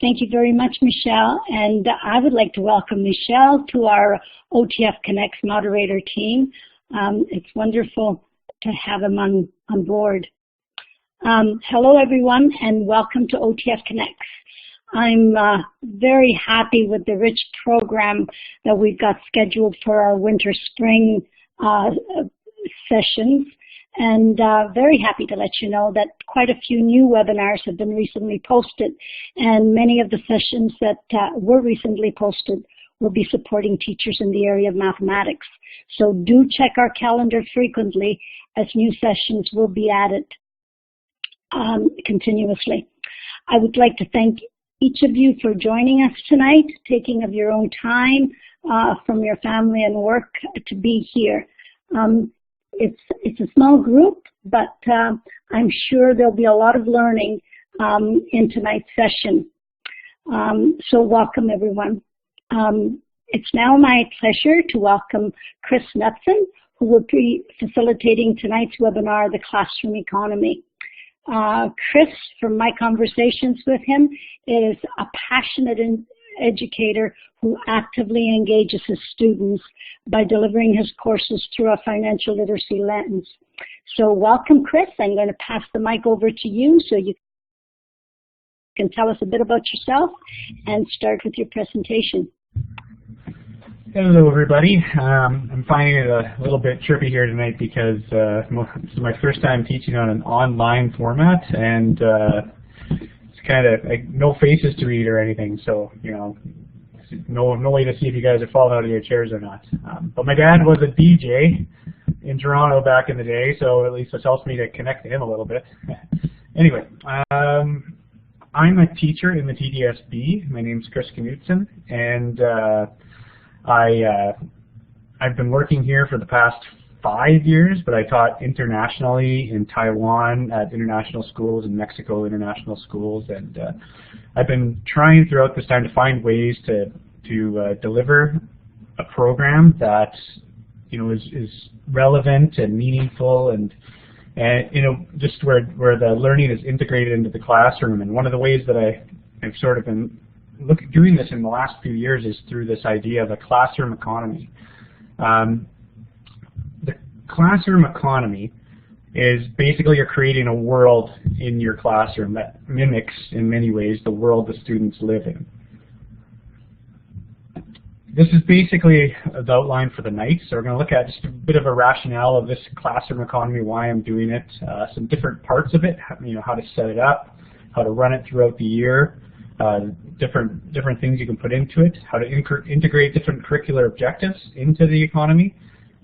Thank you very much, Michelle. And I would like to welcome Michelle to our OTF Connects moderator team. It's wonderful to have him on board. Hello, everyone, and welcome to OTF Connects. I'm very happy with the rich program that we've got scheduled for our winter-spring sessions. And very happy to let you know that quite a few new webinars have been recently posted, and many of the sessions that were recently posted will be supporting teachers in the area of mathematics. So do check our calendar frequently, as new sessions will be added continuously. I would like to thank each of you for joining us tonight, taking of your own time from your family and work to be here. It's a small group, but I'm sure there'll be a lot of learning in tonight's session. So welcome, everyone. It's now my pleasure to welcome Chris Knutson, who will be facilitating tonight's webinar, The Classroom Economy. Chris, from my conversations with him, is a passionate educator who actively engages his students by delivering his courses through a financial literacy lens. So welcome, Chris. I'm going to pass the mic over to you so you can tell us a bit about yourself and start with your presentation. Hello, everybody. I'm finding it a little bit trippy here tonight because this is my first time teaching on an online format, and it's kind of like no faces to read or anything, so you know, no way to see if you guys are falling out of your chairs or not. But my dad was a DJ in Toronto back in the day, so at least this helps me to connect to him a little bit. Anyway, I'm a teacher in the TDSB. My name's Chris Knutson, and I've been working here for the past 5 years, but I taught internationally in Taiwan at international schools, in Mexico international schools, and I've been trying throughout this time to find ways to deliver a program that is relevant and meaningful, and just where the learning is integrated into the classroom. And one of the ways that I've sort of been doing this in the last few years is through this idea of a classroom economy. The classroom economy is basically you're creating a world in your classroom that mimics in many ways the world the students live in. This is basically the outline for the night, so we're going to look at just a bit of a rationale of this classroom economy, why I'm doing it, some different parts of it, how to set it up, how to run it throughout the year, different things you can put into it, how to integrate different curricular objectives into the economy,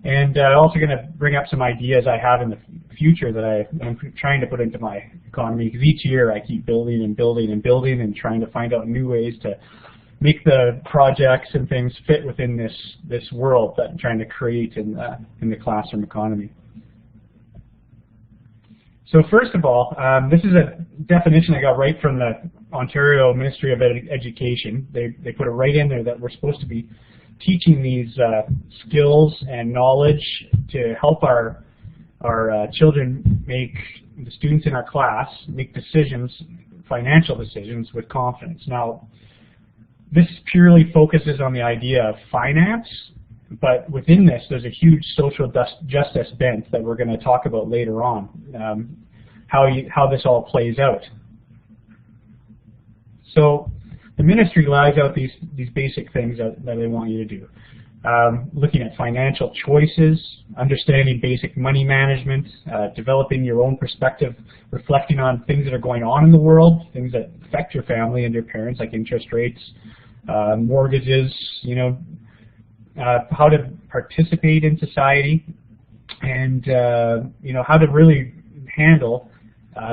and also going to bring up some ideas I have in the future that I'm trying to put into my economy, because each year I keep building and building and building and trying to find out new ways to make the projects and things fit within this world that I'm trying to create in the classroom economy. So first of all, this is a definition I got right from the Ontario Ministry of Education. They put it right in there that we're supposed to be teaching these skills and knowledge to help our children the students in our class, make decisions, financial decisions with confidence. Now, this purely focuses on the idea of finance, but within this, there's a huge social justice bent that we're going to talk about later on, how this all plays out. So the ministry lays out these basic things that they want you to do. Looking at financial choices, understanding basic money management, developing your own perspective, reflecting on things that are going on in the world, things that affect your family and your parents, like interest rates, mortgages, how to participate in society, and how to really handle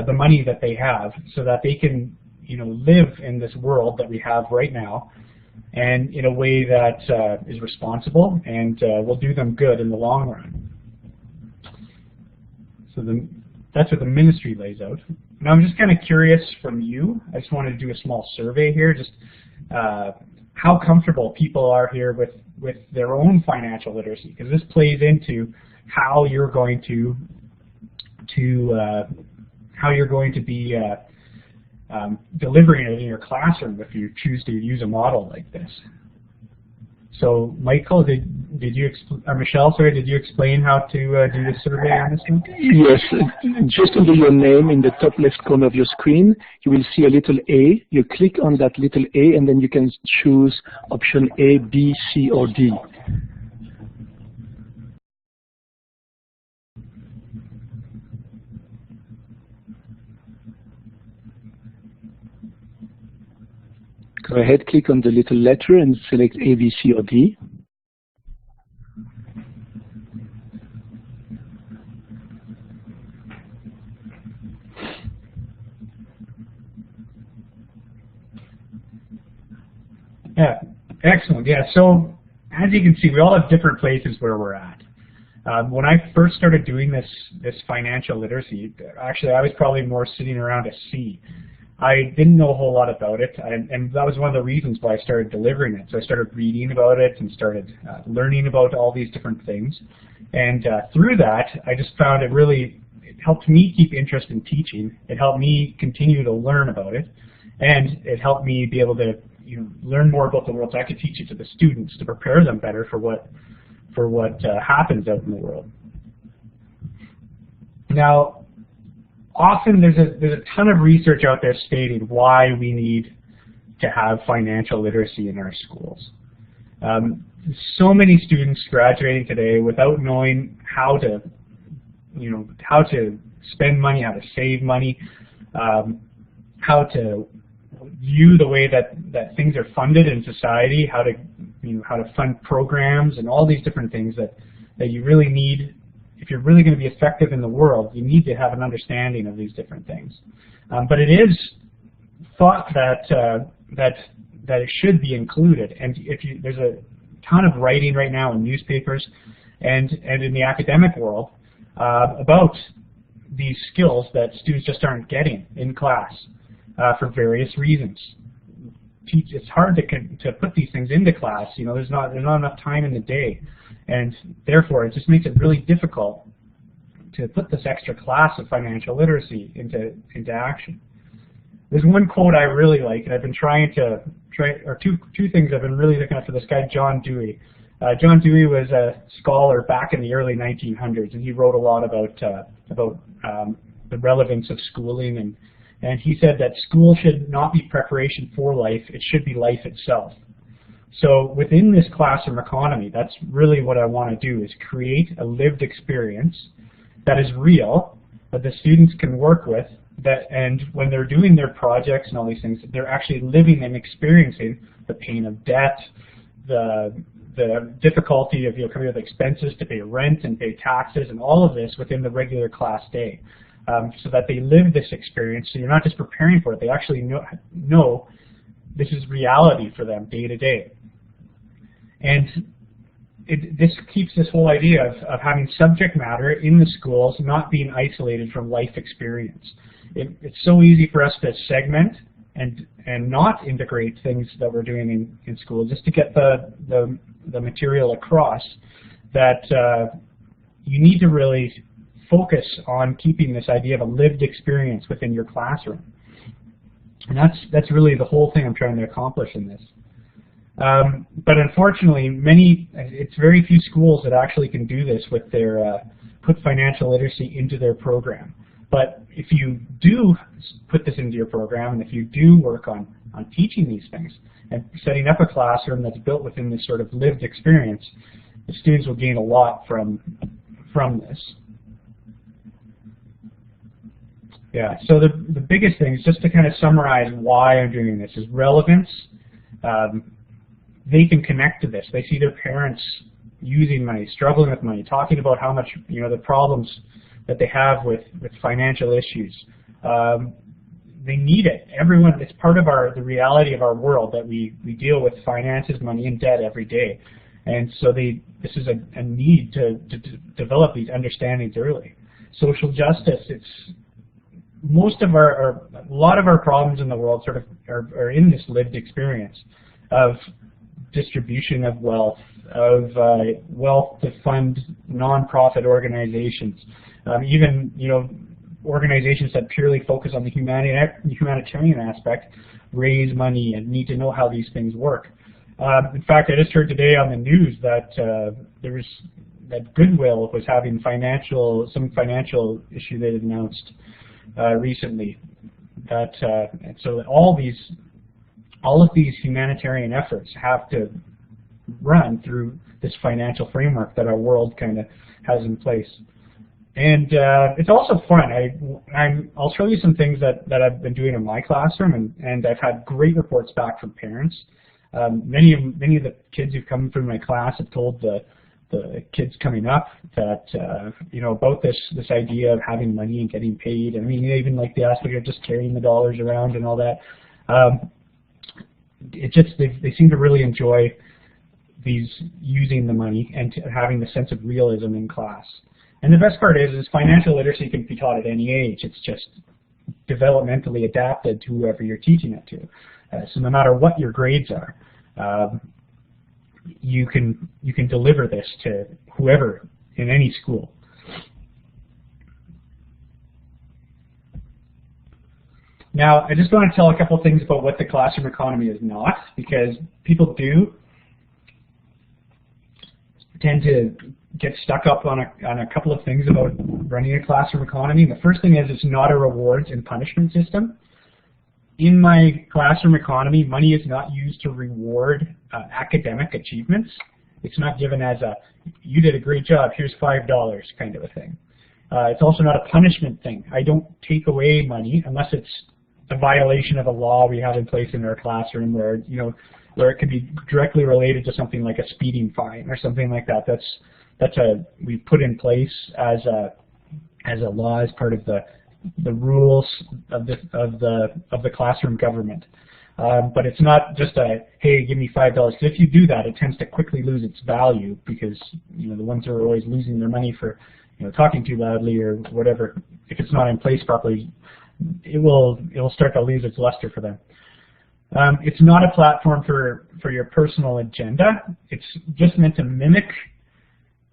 the money that they have so that they can live in this world that we have right now, and in a way that is responsible and will do them good in the long run. So that's what the ministry lays out. Now I'm just kind of curious from you. I just wanted to do a small survey here, just how comfortable people are here with their own financial literacy, because this plays into how you're going to be delivering it in your classroom if you choose to use a model like this. So, Michael, did you or Michelle, sorry, did you explain how to do the survey on this one? Yes, just under your name in the top left corner of your screen, you will see a little A. You click on that little A, and then you can choose option A, B, C, or D. Go ahead, click on the little letter and select A, B, C, or D. Yeah, excellent. Yeah, so as you can see, we all have different places where we're at. When I first started doing this financial literacy, actually I was probably more sitting around a C. I didn't know a whole lot about it, and that was one of the reasons why I started delivering it. So I started reading about it and started learning about all these different things. And through that, I just found it helped me keep interest in teaching. It helped me continue to learn about it, and it helped me be able to learn more about the world so I could teach it to the students to prepare them better for what happens out in the world. Now, often there's a ton of research out there stating why we need to have financial literacy in our schools. So many students graduating today without knowing how to spend money, how to save money, how to view the way that things are funded in society, how to fund programs and all these different things that you really need. If you're really going to be effective in the world, you need to have an understanding of these different things. But it is thought that it should be included, and there's a ton of writing right now in newspapers and in the academic world about these skills that students just aren't getting in class for various reasons. It's hard to put these things into class. There's not enough time in the day. And therefore, it just makes it really difficult to put this extra class of financial literacy into action. There's one quote I really like, and I've been two things I've been really looking at for this guy, John Dewey. John Dewey was a scholar back in the early 1900s, and he wrote a lot about the relevance of schooling, and he said that school should not be preparation for life, it should be life itself. So within this classroom economy, that's really what I want to do, is create a lived experience that is real, that the students can work with, and when they're doing their projects and all these things, they're actually living and experiencing the pain of debt, the difficulty of coming up with expenses to pay rent and pay taxes and all of this within the regular class day. So that they live this experience, so you're not just preparing for it, they actually know this is reality for them day to day. And this keeps this whole idea of having subject matter in the schools not being isolated from life experience. It's so easy for us to segment and not integrate things that we're doing in school just to get the material across that you need to really focus on keeping this idea of a lived experience within your classroom. And that's really the whole thing I'm trying to accomplish in this. But unfortunately, it's very few schools that actually can do this with their put financial literacy into their program. But if you do put this into your program, and if you do work on teaching these things and setting up a classroom that's built within this sort of lived experience, the students will gain a lot from this. Yeah, so the biggest thing is just to kind of summarize why I'm doing this is relevance. They can connect to this. They see their parents using money, struggling with money, talking about how much, the problems that they have with financial issues. They need it. Everyone, it's part of the reality of our world that we deal with finances, money, and debt every day. And so this is a need to develop these understandings early. Social justice, a lot of our problems in the world sort of are in this lived experience of distribution of wealth, of wealth to fund non-profit organizations, even organizations that purely focus on the humanitarian aspect raise money and need to know how these things work. In fact, I just heard today on the news that that Goodwill was having some financial issue they had announced recently. And so all of these humanitarian efforts have to run through this financial framework that our world kind of has in place. And it's also fun. I'll show you some things that I've been doing in my classroom, and I've had great reports back from parents. Many of the kids who've come through my class have told the kids coming up that about this idea of having money and getting paid. I mean, even like the aspect of just carrying the dollars around and all that. They seem to really enjoy using the money and having the sense of realism in class. And the best part is financial literacy can be taught at any age. It's just developmentally adapted to whoever you're teaching it to. So no matter what your grades are, you can deliver this to whoever in any school. Now, I just want to tell a couple things about what the classroom economy is not, because people do tend to get stuck up on a couple of things about running a classroom economy. And the first thing is it's not a rewards and punishment system. In my classroom economy, money is not used to reward academic achievements. It's not given as you did a great job, here's $5 kind of a thing. It's also not a punishment thing. I don't take away money unless it's a violation of a law we have in place in our classroom where it could be directly related to something like a speeding fine or something like that. We've put in place as a law as part of the rules of the classroom government. But it's not just hey, give me $5. Because if you do that, it tends to quickly lose its value because the ones who are always losing their money for talking too loudly or whatever, if it's not in place properly, it will start to lose its luster for them. It's not a platform for your personal agenda. It's just meant to mimic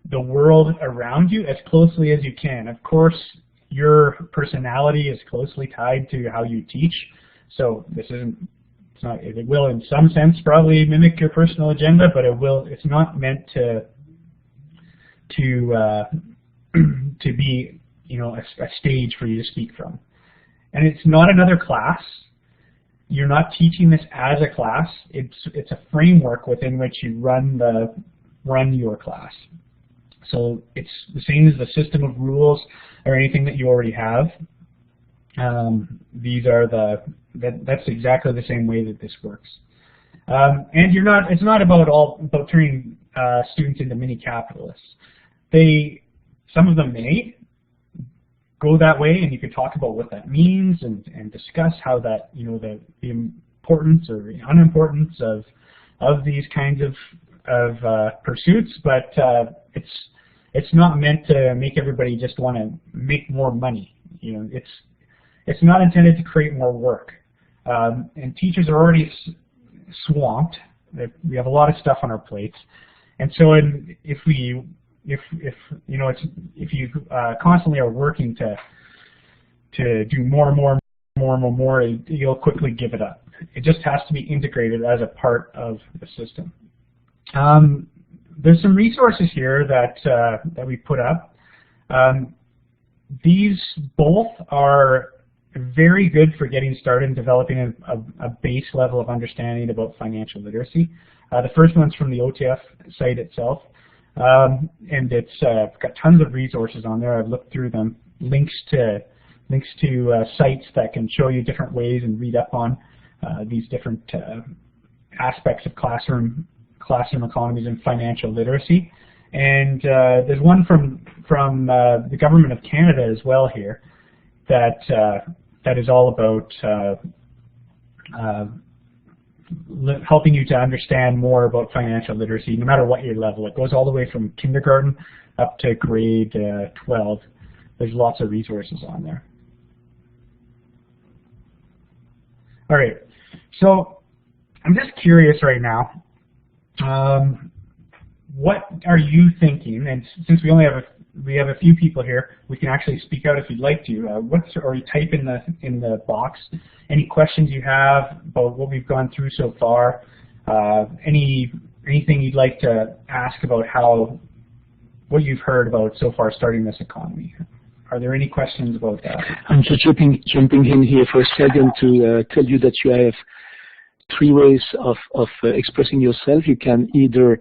the world around you as closely as you can. Of course, your personality is closely tied to how you teach, so it will in some sense probably mimic your personal agenda, but it's not meant to be a stage for you to speak from. And it's not another class. You're not teaching this as a class. It's a framework within which you run your class. So it's the same as the system of rules or anything that you already have. That's exactly the same way that this works. And it's not about turning students into mini capitalists. Some of them may go that way, and you could talk about what that means and discuss how that the importance or the unimportance of these kinds of pursuits, but it's not meant to make everybody just want to make more money. It's not intended to create more work, and teachers are already swamped. We have a lot of stuff on our plates, and so if you constantly are working to do more and more, you'll quickly give it up. It just has to be integrated as a part of the system. There's some resources here that we put up. These both are very good for getting started and developing a base level of understanding about financial literacy. The first one's from the OTF site itself. And it's got tons of resources on there. I've looked through them. Links to sites that can show you different ways and read up on these different aspects of classroom economies and financial literacy. And there's one from the Government of Canada as well here that is all about helping you to understand more about financial literacy, no matter what your level. It goes all the way from kindergarten up to grade 12. There's lots of resources on there. All right, so I'm just curious right now, what are you thinking? And since we only have we have a few people here. We can actually speak out if you'd like to. Or you type in the box any questions you have about what we've gone through so far. Anything you'd like to ask about what you've heard about so far starting this economy. Are there any questions about that? I'm just jumping in here for a second to tell you that you have 3 ways of expressing yourself. You can either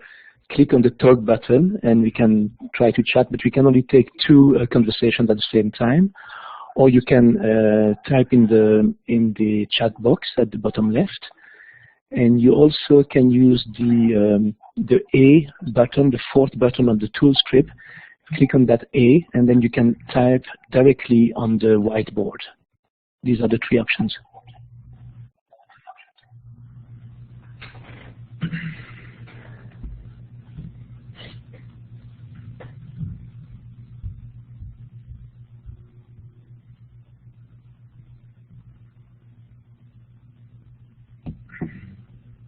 click on the talk button and we can try to chat, but we can only take 2 conversations at the same time. Or you can type in the chat box at the bottom left. And you also can use the A button, the 4th button on the tool strip. Click on that A, and then you can type directly on the whiteboard. These are the 3 options.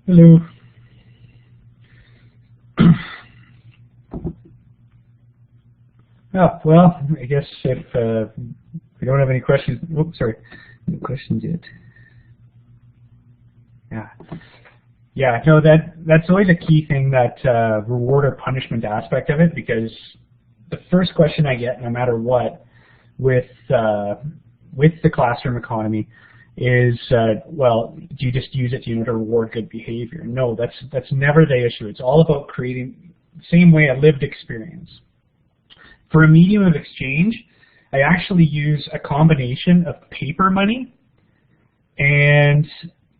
Hello. Oh, well, I guess if we don't have any questions, oops, sorry, no questions yet. Yeah, no, that's always a key thing, that reward or punishment aspect of it, because the first question I get, no matter what, with the classroom economy is, well, do you just use it to reward good behavior? No, that's never the issue. It's all about creating, same way, a lived experience. For a medium of exchange, I actually use a combination of paper money and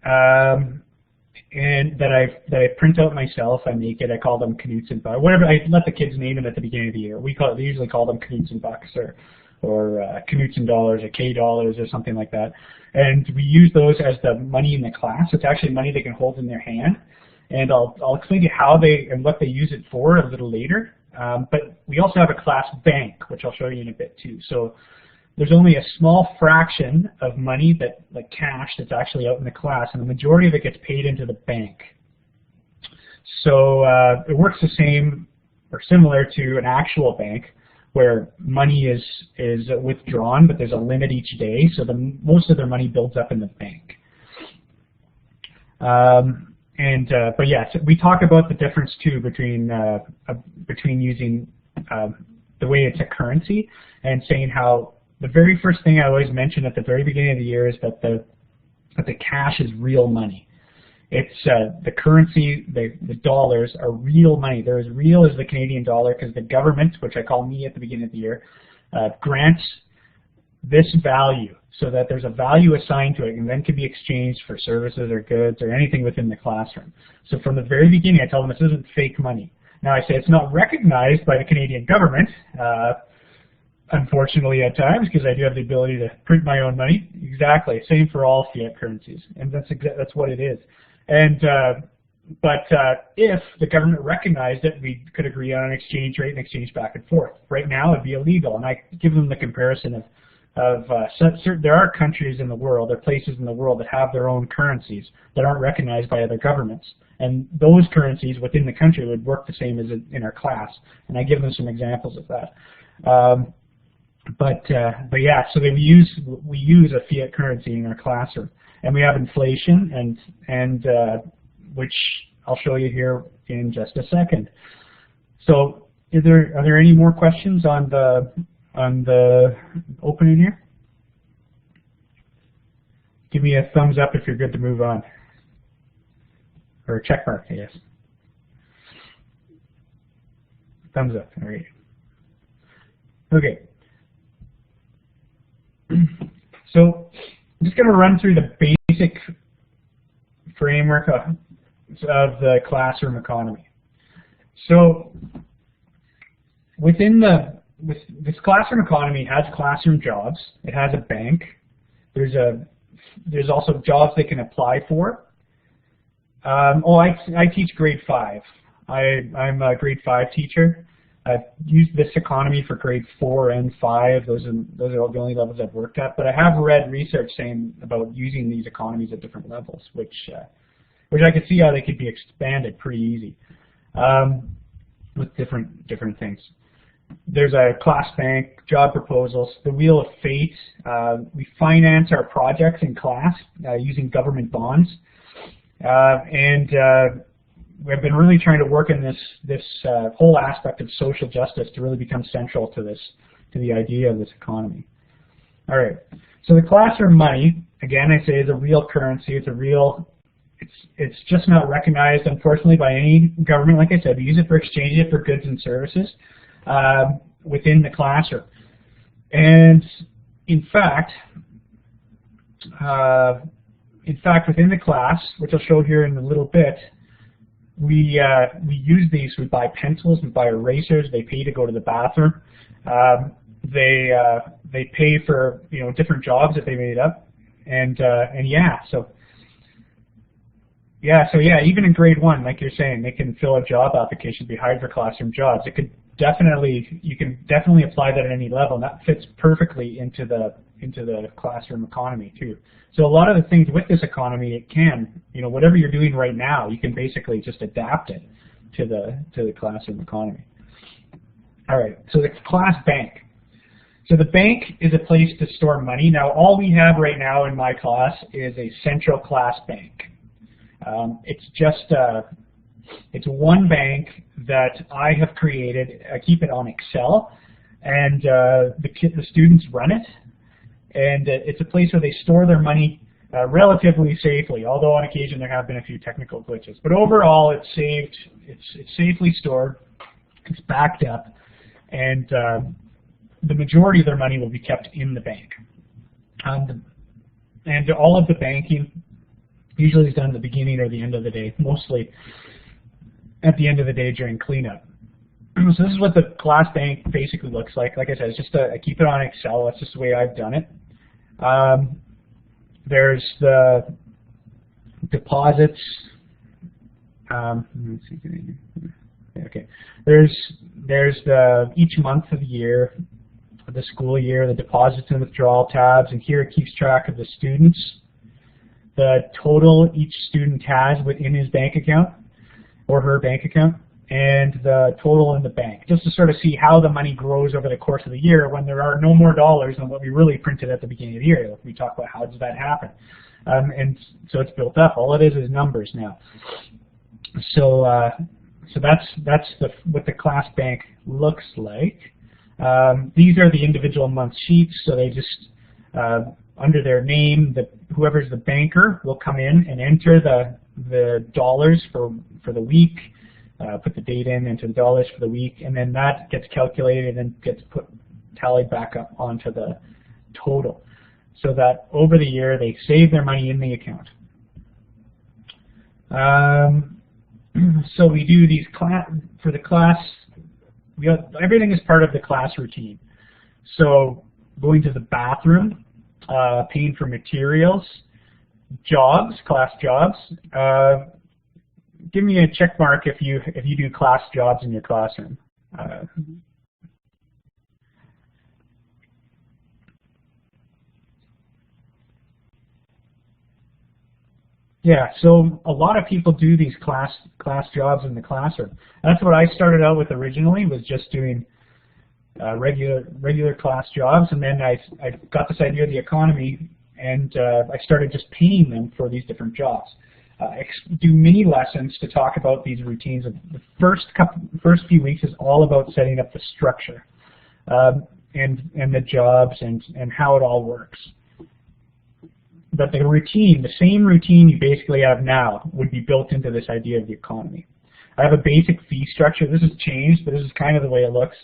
that I print out myself. I make it. I call them Canuts and Bucks. Whatever. I let the kids name it at the beginning of the year. They usually call them Canuts and Bucks or Canuts and dollars or K dollars or something like that. And we use those as the money in the class. It's actually money they can hold in their hand. And I'll explain to you how and what they use it for a little later. But we also have a class bank, which I'll show you in a bit too. So there's only a small fraction of money, like cash, that's actually out in the class, and the majority of it gets paid into the bank. So it works the same or similar to an actual bank, where money is withdrawn, but there's a limit each day, so most of their money builds up in the bank. But yeah, so we talk about the difference too between using the way it's a currency and saying how the very first thing I always mention at the very beginning of the year is that the cash is real money. It's the currency, the dollars are real money. They're as real as the Canadian dollar, because the government, which I call me at the beginning of the year, grants this value, so that there's a value assigned to it, and then can be exchanged for services or goods or anything within the classroom. So from the very beginning, I tell them this isn't fake money. Now I say it's not recognized by the Canadian government, unfortunately at times, because I do have the ability to print my own money. Exactly, same for all fiat currencies, and that's what it is. And but if the government recognized it, we could agree on an exchange rate and exchange back and forth. Right now, it'd be illegal, and I give them the comparison of there are countries in the world, there are places in the world that have their own currencies that aren't recognized by other governments, and those currencies within the country would work the same as in our class, and I give them some examples of that. But yeah, so we use a fiat currency in our classroom, and we have inflation, and which I'll show you here in just a second. So, are there any more questions on the opening here? Give me a thumbs up if you're good to move on, or a check mark, I guess. Thumbs up. All right. Okay. So I'm just going to run through the basic framework of the classroom economy. So this classroom economy has classroom jobs. It has a bank. There's also jobs they can apply for. I teach grade 5. I'm a grade 5 teacher. I've used this economy for grade 4 and 5. Those are the only levels I've worked at. But I have read research saying about using these economies at different levels, which I could see how they could be expanded pretty easy with different things. There's a class bank, job proposals, the wheel of fate. We finance our projects in class using government bonds. We've been really trying to work in this whole aspect of social justice to really become central to the idea of this economy. All right. So the classroom money, again, I say, is a real currency. It's just not recognized, unfortunately, by any government. Like I said, we use it for exchanging it for goods and services within the classroom. And in fact, within the class, which I'll show here in a little bit, we use these. We buy pencils, we buy erasers. They pay to go to the bathroom. They pay for different jobs that they made up, and even in grade 1, like you're saying, they can fill a job application, be hired for classroom jobs. You can definitely apply that at any level, and that fits perfectly into the classroom economy too. So a lot of the things with this economy, it can, whatever you're doing right now, you can basically just adapt it to the classroom economy. All right, so the class bank. So the bank is a place to store money. Now, all we have right now in my class is a central class bank. It's one bank that I have created. I keep it on Excel, and the students run it. And it's a place where they store their money relatively safely, although on occasion there have been a few technical glitches. But overall, it's saved. It's safely stored. It's backed up, and the majority of their money will be kept in the bank. And all of the banking usually is done at the beginning or the end of the day, mostly at the end of the day during cleanup. So this is what the class bank basically looks like. Like I said, it's just I keep it on Excel. That's just the way I've done it. There's the deposits. Let's see. Okay. There's the each month of the year, of the school year, the deposits and withdrawal tabs, and here it keeps track of the students, the total each student has within his bank account or her bank account, and the total in the bank, just to sort of see how the money grows over the course of the year when there are no more dollars than what we really printed at the beginning of the year. We talk about how does that happen. And so it's built up. All it is numbers now. So that's what the class bank looks like. These are the individual month sheets, so they just, under their name, whoever's the banker will come in and enter the dollars for the week, put the date in, enter the dollars for the week, and then that gets calculated and gets tallied back up onto the total, so that over the year they save their money in the account. So we do these for the class. Everything is part of the class routine. So going to the bathroom, paying for materials, jobs, class jobs. Give me a check mark if you do class jobs in your classroom. Yeah, so a lot of people do these class jobs in the classroom. That's what I started out with originally, was just doing regular class jobs, and then I got this idea of the economy, and I started just paying them for these different jobs. Do mini lessons to talk about these routines. The first few weeks is all about setting up the structure and the jobs and how it all works. But the routine, the same routine you basically have now, would be built into this idea of the economy. I have a basic fee structure. This has changed, but this is kind of the way it looks.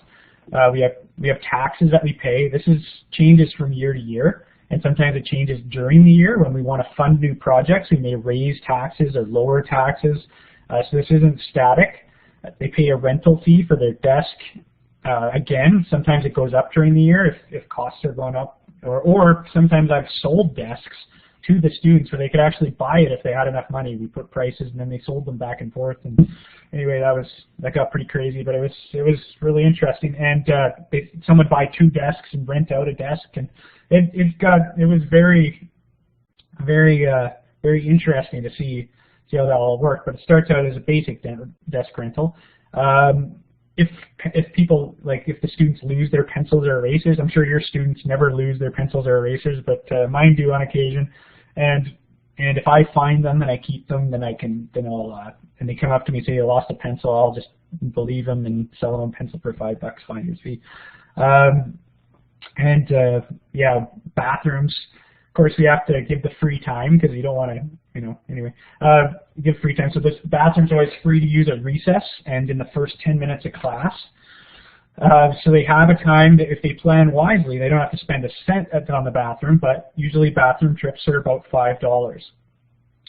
We have taxes that we pay. This changes from year to year, and sometimes it changes during the year. When we want to fund new projects, we may raise taxes or lower taxes. So this isn't static. They pay a rental fee for their desk. Again, sometimes it goes up during the year if costs are going up, or sometimes I've sold desks to the students so they could actually buy it if they had enough money. We put prices and then they sold them back and forth. And anyway, that got pretty crazy, but it was really interesting. And some would buy 2 desks and rent out a desk, and it was very interesting to see how that all worked. But it starts out as a basic desk rental. if people, like if the students lose their pencils or erasers, I'm sure your students never lose their pencils or erasers, but mine do on occasion. And if I find them and I keep them, then and they come up to me and say they lost a pencil, I'll just believe them and sell them a pencil for $5 finder's fee. Yeah, bathrooms. Of course, we have to give the free time because you don't want to, anyway, give free time. So this bathroom's always free to use at recess and in the first 10 minutes of class. So they have a time that if they plan wisely, they don't have to spend a cent on the bathroom, but usually bathroom trips are about $5.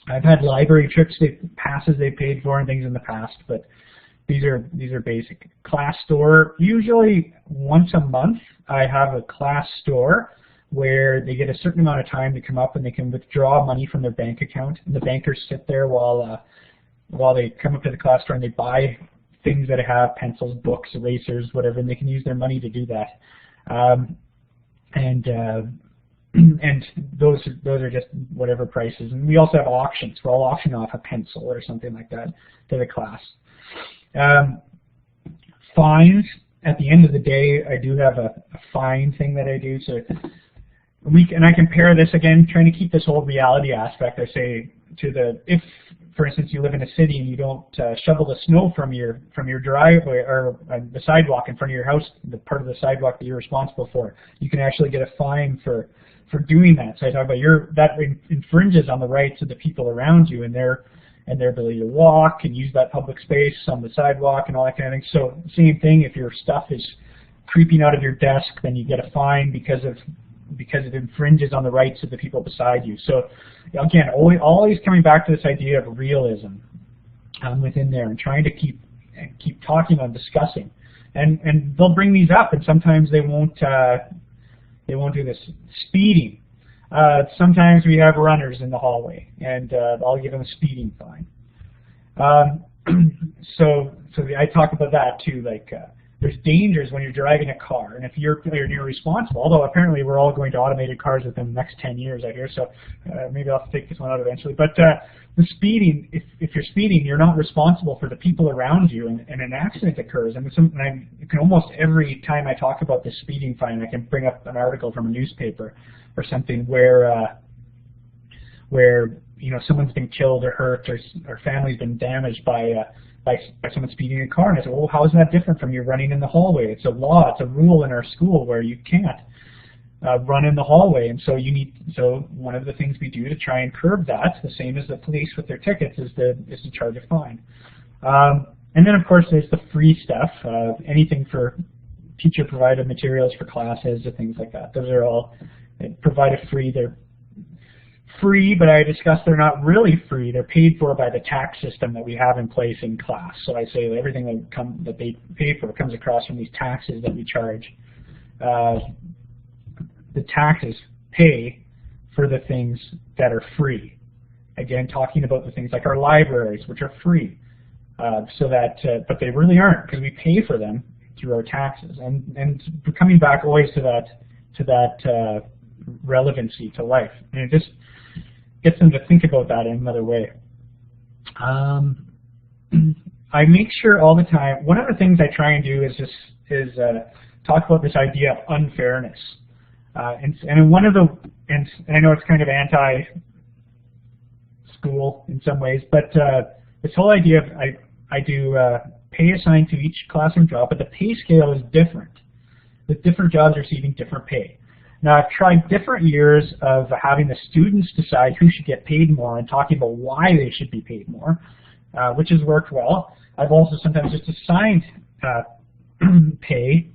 I've had library trips, passes they paid for and things in the past, but these are basic. Class store, usually once a month I have a class store where they get a certain amount of time to come up and they can withdraw money from their bank account, and the bankers sit there while they come up to the class store and they buy things that have pencils, books, erasers, whatever, and they can use their money to do that. And those are just whatever prices. And we also have auctions. We'll auction off a pencil or something like that to the class. Fines. At the end of the day, I do have a fine thing that I do. So and I compare this again, trying to keep this whole reality aspect. I say if, for instance, you live in a city and you don't shovel the snow from your driveway or the sidewalk in front of your house, the part of the sidewalk that you're responsible for, you can actually get a fine for doing that. So I talk about that infringes on the rights of the people around you and their ability to walk and use that public space on the sidewalk and all that kind of thing. So same thing, if your stuff is creeping out of your desk, then you get a fine because it infringes on the rights of the people beside you. So again, always coming back to this idea of realism within there and trying to keep talking and discussing. And they'll bring these up, and sometimes they won't do this. Speeding. Sometimes we have runners in the hallway, and I'll give them a speeding fine. So I talk about that too, like there's dangers when you're driving a car, and if you're responsible, although apparently we're all going to automated cars within the next 10 years, I hear, so maybe I'll have to take this one out eventually. But the speeding, if you're speeding, you're not responsible for the people around you, and an accident occurs. And you can almost every time I talk about this speeding fine, I can bring up an article from a newspaper or something where someone's been killed or hurt or family's been damaged by someone speeding in a car, and I said, well, how is that different from you running in the hallway? It's a law, it's a rule in our school where you can't run in the hallway, and so one of the things we do to try and curb that, the same as the police with their tickets, is to charge a fine. And then of course there's the free stuff, anything for teacher-provided materials for classes or things like that. Those are all provided free. They're free, but I discussed they're not really free. They're paid for by the tax system that we have in place in class. So I say that everything that they pay for comes across from these taxes that we charge. The taxes pay for the things that are free. Again, talking about the things like our libraries, which are free, but they really aren't, because we pay for them through our taxes. And coming back always to that relevancy to life, and it just gets them to think about that in another way. I make sure all the time. One of the things I try and do is talk about this idea of unfairness, and I know it's kind of anti-school in some ways, but this whole idea of I do pay assigned to each classroom job, but the pay scale is different. The different jobs are receiving different pay. Now, I've tried different years of having the students decide who should get paid more and talking about why they should be paid more, which has worked well. I've also sometimes just assigned pay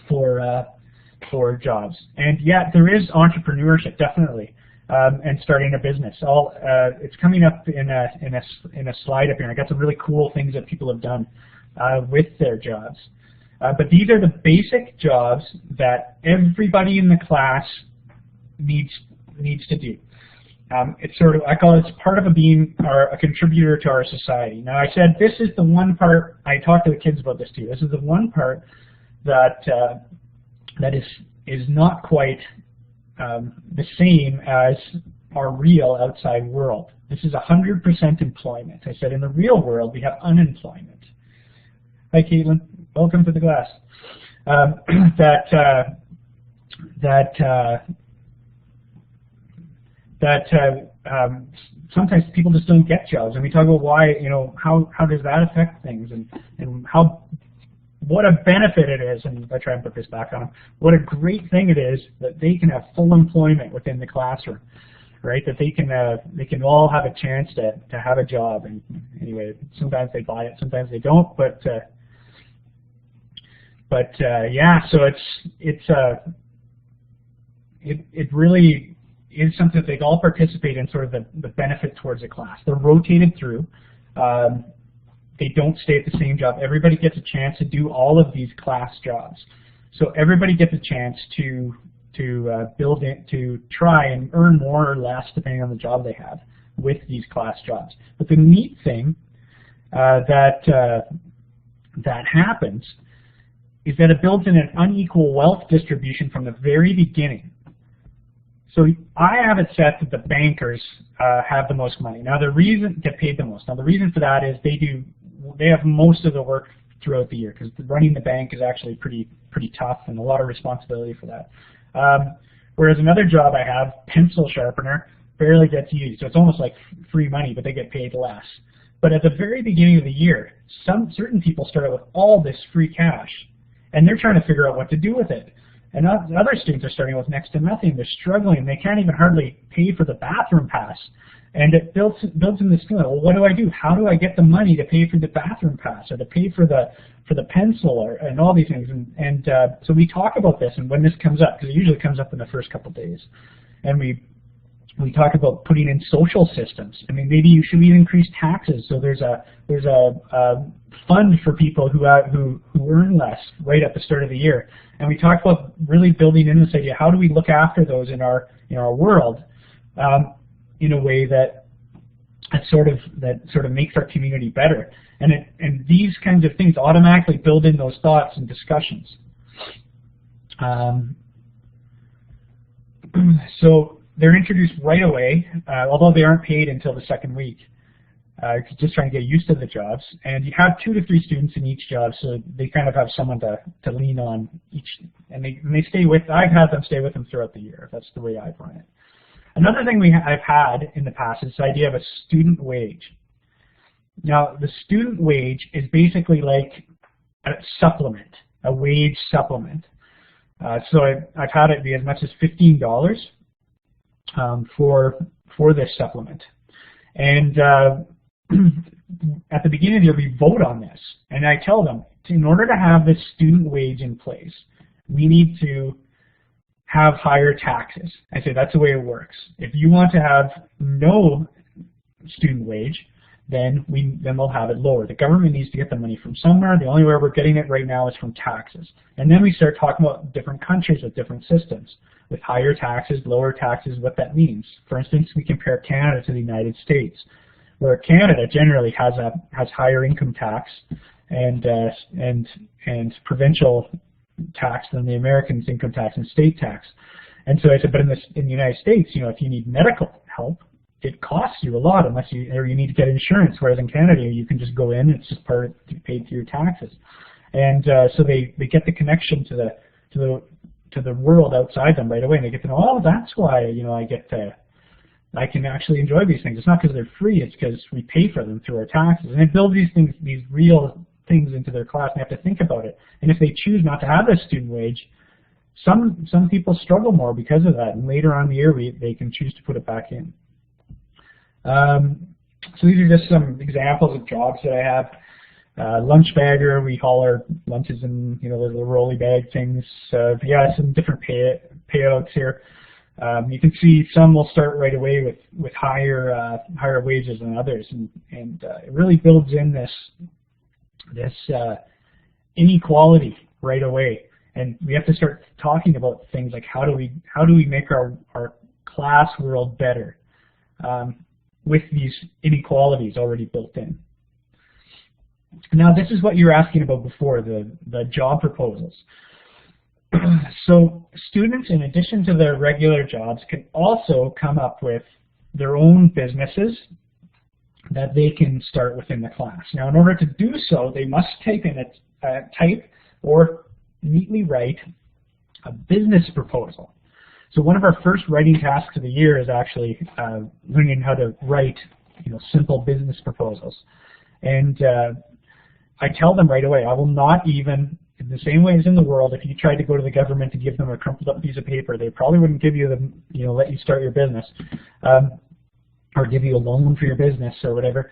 for jobs. And yet there is entrepreneurship, definitely, and starting a business. It's coming up in a slide up here. I got some really cool things that people have done with their jobs. But these are the basic jobs that everybody in the class needs to do. It's sort of, I call it, it's part of being a contributor to our society. Now, I said this is the one part, I talked to the kids about this too, this is the one part that is not quite the same as our real outside world. This is 100% employment. I said in the real world we have unemployment. Hi, Caitlin. welcome to the class. Sometimes people just don't get jobs, and we talk about why, how does that affect things, and what a benefit it is, and if I try and put this back on them, what a great thing it is that they can have full employment within the classroom, right? That they can all have a chance to have a job. And anyway, sometimes they buy it, sometimes they don't, but yeah, so it really is something that they all participate in, sort of the benefit towards the class. They're rotated through. They don't stay at the same job. Everybody gets a chance to do all of these class jobs. So everybody gets a chance to build in, to try and earn more or less depending on the job they have with these class jobs. But the neat thing that happens is that it builds in an unequal wealth distribution from the very beginning. So I have it set that the bankers have the most money. Now the reason, get paid the most. Now the reason for that is they have most of the work throughout the year, because running the bank is actually pretty tough and a lot of responsibility for that. Whereas another job I have, pencil sharpener, barely gets used. So it's almost like free money, but they get paid less. But at the very beginning of the year, certain people start out with all this free cash, and they're trying to figure out what to do with it. And other students are starting with next to nothing. They're struggling. They can't even hardly pay for the bathroom pass. And it builds in this feeling, well, what do I do? How do I get the money to pay for the bathroom pass, or to pay for the pencil, and all these things? And so we talk about this, and when this comes up, because it usually comes up in the first couple of days, and we talk about putting in social systems. I mean, maybe you should increase taxes, so there's a fund for people who earn less right at the start of the year. And we talk about really building in this idea: how do we look after those in our world in a way that sort of makes our community better? And these kinds of things automatically build in those thoughts and discussions. So they're introduced right away, although they aren't paid until the second week. Just trying to get used to the jobs. And you have 2 to 3 students in each job, so they kind of have someone to lean on each. And they stay with. I've had them stay with them throughout the year. That's the way I've run it. Another thing I've had in the past is this idea of a student wage. Now, the student wage is basically like a supplement, a wage supplement. So I've had it be as much as $15 for this supplement. And at the beginning of the year, we vote on this. And I tell them, in order to have this student wage in place, we need to have higher taxes. I say that's the way it works. If you want to have no student wage, then we'll have it lower. The government needs to get the money from somewhere. The only way we're getting it right now is from taxes. And then we start talking about different countries with different systems, with higher taxes, lower taxes, what that means. For instance, we compare Canada to the United States, where Canada generally has higher income tax and provincial tax than the Americans' income tax and state tax. And so I said, but in the United States, if you need medical help, it costs you a lot unless you need to get insurance. Whereas in Canada, you can just go in; it's just paid through your taxes. And so they get the connection to the world outside them right away, and they get to know, oh, that's why I can actually enjoy these things. It's not because they're free; it's because we pay for them through our taxes. And they build these things, these real things into their class, and they have to think about it. And if they choose not to have a student wage, some people struggle more because of that. And later on in the year, they can choose to put it back in. So these are just some examples of jobs that I have. Lunch bagger, we haul our lunches in the little rolly bag things. Yeah, some different payouts here. You can see some will start right away with higher wages than others, and it really builds in this inequality right away. And we have to start talking about things like how do we make our class world better with these inequalities already built in. Now, this is what you were asking about before, the job proposals. So students, in addition to their regular jobs, can also come up with their own businesses that they can start within the class. Now, in order to do so, they must type or neatly write a business proposal. So one of our first writing tasks of the year is actually learning how to write, simple business proposals. And I tell them right away, I will not even, in the same way as in the world, if you tried to go to the government and give them a crumpled up piece of paper, they probably wouldn't give you the, let you start your business, or give you a loan for your business or whatever.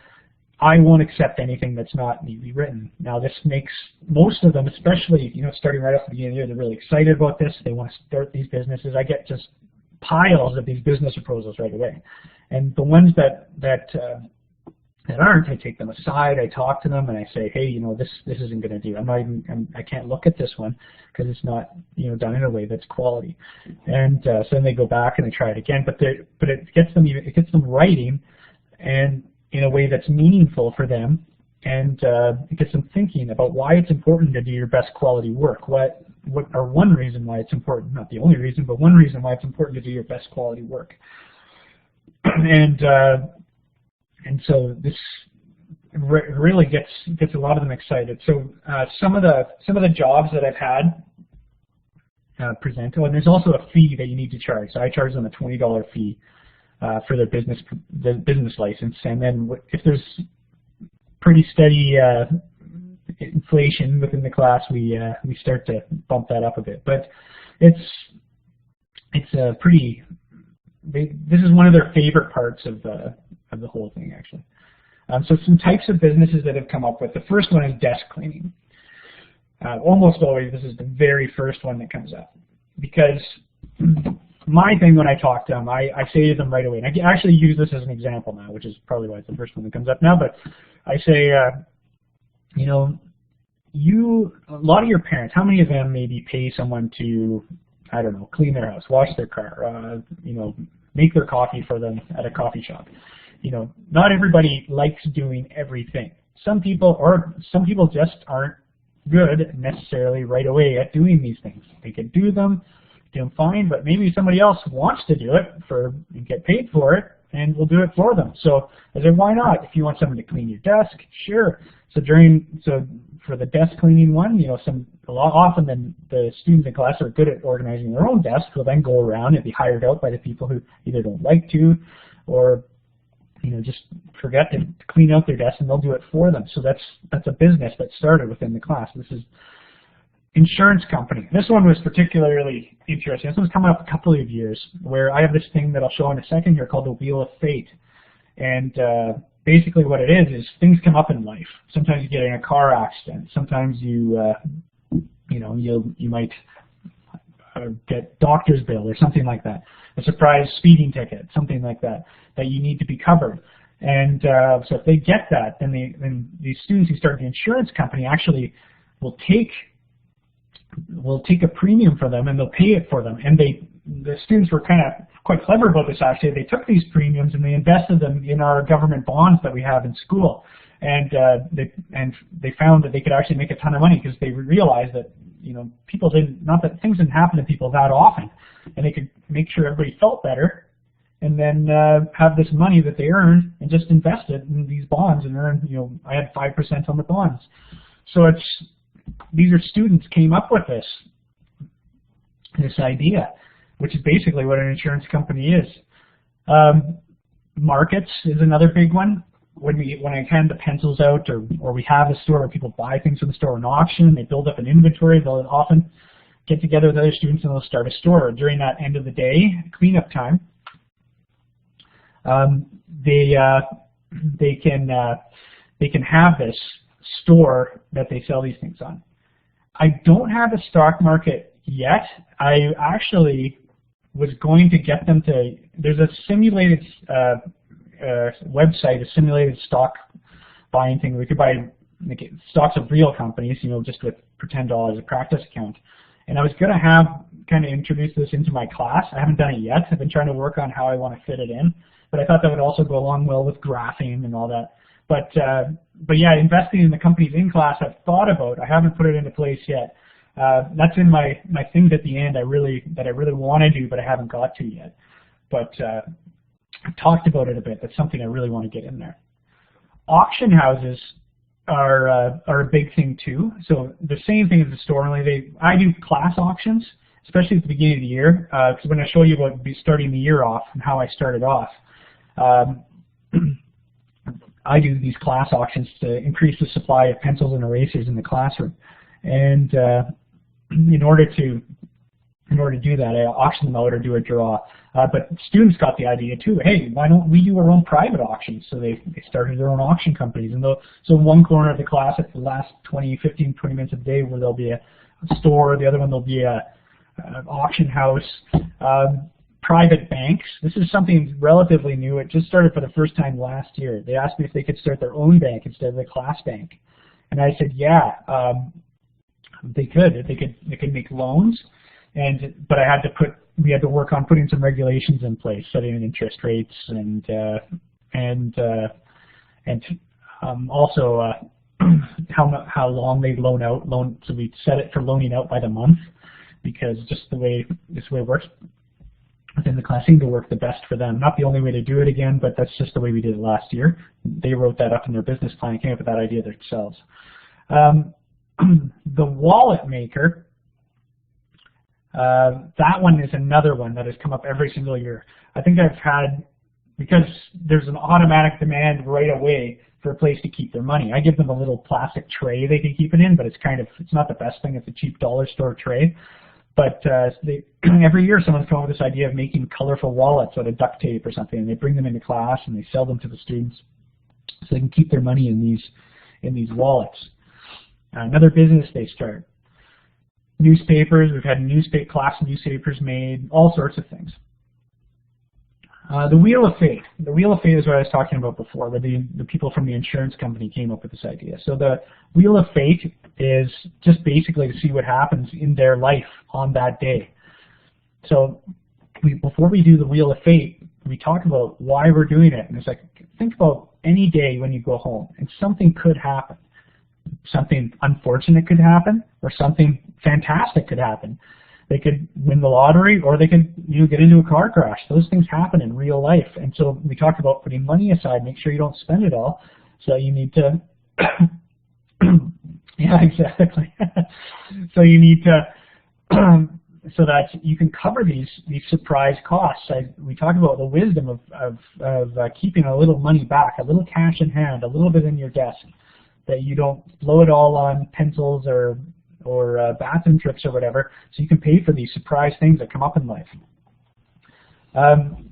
I won't accept anything that's not neatly written. Now, this makes most of them, especially, starting right off the beginning of the year, they're really excited about this. They want to start these businesses. I get just piles of these business proposals right away. And the ones that aren't, I take them aside, I talk to them, and I say, hey, this isn't going to do. I can't look at this one because it's not, done in a way that's quality. And so then they go back and they try it again. But it gets them writing, and in a way that's meaningful for them, and it gets them thinking about why it's important to do your best quality work. Or one reason why it's important, not the only reason, but one reason why it's important to do your best quality work. And so this really gets a lot of them excited. So some of the jobs that I've had present. Oh, and there's also a fee that you need to charge. So I charge them a $20 fee for their business license, and then if there's pretty steady inflation within the class, we start to bump that up a bit. But it's a pretty. This is one of their favorite parts of the whole thing, actually. So some types of businesses that have come up with. The first one is desk cleaning. Almost always, this is the very first one that comes up, because my thing when I talk to them, I say to them right away, and I actually use this as an example now, which is probably why it's the first one that comes up now, but I say, a lot of your parents, how many of them maybe pay someone to, I don't know, clean their house, wash their car, make their coffee for them at a coffee shop? Not everybody likes doing everything. Some people just aren't good necessarily right away at doing these things. They can do them fine, but maybe somebody else wants to do it and get paid for it, and we'll do it for them. So I said, why not? If you want someone to clean your desk, sure. So for the desk cleaning one, often the students in class are good at organizing their own desk. They'll then go around and be hired out by the people who either don't like to, or just forget to clean out their desk, and they'll do it for them. So that's a business that started within the class. This is insurance company. This one was particularly interesting. This one's come up a couple of years, where I have this thing that I'll show in a second here called the Wheel of Fate. And basically what it is things come up in life. Sometimes you get in a car accident. Sometimes you might get doctor's bill or something like that. A surprise speeding ticket, something like that you need to be covered. And so if they get that, then these students who start the insurance company actually will take a premium for them, and they'll pay it for them. And the students were kind of quite clever about this, actually. They took these premiums and they invested them in our government bonds that we have in school. And they found that they could actually make a ton of money, because they realized that things didn't happen to people that often, and they could make sure everybody felt better, and then have this money that they earned and just invest it in these bonds and earn. I had 5% on the bonds. So these are students came up with this idea, which is basically what an insurance company is. Markets is another big one. When I hand the pencils out, or we have a store where people buy things from the store, an auction, they build up an inventory, they'll often get together with other students and they'll start a store. During that end of the day, cleanup time, they can have this store that they sell these things on. I don't have a stock market yet. I actually was going to get them to, there's a simulated website, a simulated stock buying thing. We could buy stocks of real companies, just with for $10 a practice account. And I was going to kind of introduce this into my class. I haven't done it yet. I've been trying to work on how I want to fit it in. But I thought that would also go along well with graphing and all that. But yeah, investing in the companies in class I've thought about. I haven't put it into place yet. That's in my things at the end that I really want to do, but I haven't got to yet. But I've talked about it a bit. That's something I really want to get in there. auction houses are a big thing too. So the same thing as the store. Only I do class auctions, especially at the beginning of the year, because I'm going to show you about starting the year off and how I started off. I do these class auctions to increase the supply of pencils and erasers in the classroom, and in order to do that, I auction them out or do a draw. But students got the idea too. Hey, why don't we do our own private auctions? So they started their own auction companies. And so in one corner of the class, at the last 15, 20 minutes of the day, where there'll be a store, the other one there'll be an auction house. Private banks. This is something relatively new. It just started for the first time last year. They asked me if they could start their own bank instead of the class bank, and I said, yeah, they could. They could make loans, but we had to work on putting some regulations in place, setting interest rates, and also how long they loan. So we set it for loaning out by the month, because just this way it works within the class seemed to work the best for them. Not the only way to do it again, but that's just the way we did it last year. They wrote that up in their business plan, came up with that idea themselves. The wallet maker, that one is another one that has come up every single year. I think I've had, because there's an automatic demand right away for a place to keep their money. I give them a little plastic tray they can keep it in, but it's not the best thing. It's a cheap dollar store tray. But every year someone's come up with this idea of making colorful wallets out of duct tape or something, and they bring them into class and they sell them to the students so they can keep their money in these wallets. Another business they start. Newspapers, we've had class newspapers made, all sorts of things. The Wheel of Fate. The Wheel of Fate is what I was talking about before, where the people from the insurance company came up with this idea. So the Wheel of Fate is just basically to see what happens in their life on that day. So before we do the Wheel of Fate, we talk about why we're doing it. And it's like, think about any day when you go home and something could happen. Something unfortunate could happen, or something fantastic could happen. They could win the lottery, or they could get into a car crash. Those things happen in real life. And so we talked about putting money aside, make sure you don't spend it all. So you need to, yeah, exactly. So you need to, so that you can cover these surprise costs. We talk about the wisdom of keeping a little money back, a little cash in hand, a little bit in your desk, that you don't blow it all on pencils or bathroom trips or whatever, so you can pay for these surprise things that come up in life. And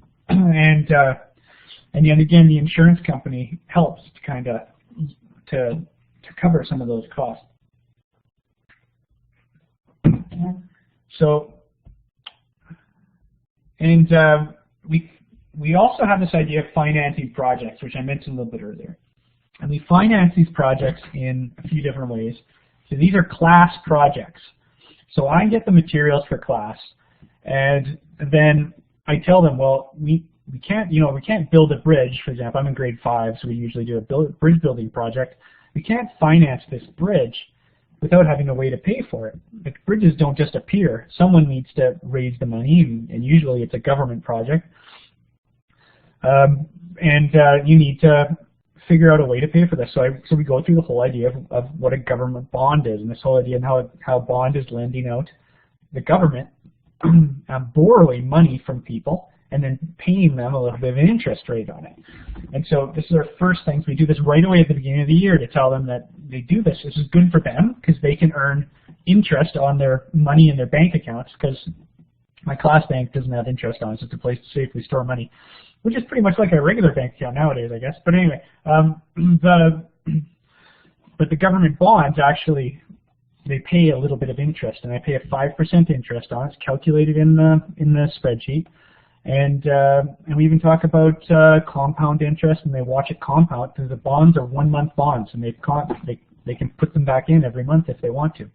yet again, the insurance company helps to kind of to cover some of those costs. So, and we also have this idea of financing projects, which I mentioned a little bit earlier. And we finance these projects in a few different ways. So these are class projects. So I get the materials for class, and then I tell them, well, we can't build a bridge, for example. I'm in grade 5, so we usually do a bridge building project. We can't finance this bridge without having a way to pay for it. The bridges don't just appear. Someone needs to raise the money, and usually it's a government project. You need to figure out a way to pay for this. So we go through the whole idea of what a government bond is, and this whole idea of how bond is lending out the government, borrowing money from people and then paying them a little bit of an interest rate on it. And so this is our first things. We do this right away at the beginning of the year to tell them that they do this. This is good for them because they can earn interest on their money in their bank accounts, because my class bank doesn't have interest on it. It's just a place to safely store money, which is pretty much like a regular bank account nowadays, I guess. But anyway, but the government bonds actually, they pay a little bit of interest, and I pay a 5% interest on it. It's calculated in the spreadsheet, and we even talk about compound interest, and they watch it compound because the bonds are 1-month bonds, and they can put them back in every month if they want to.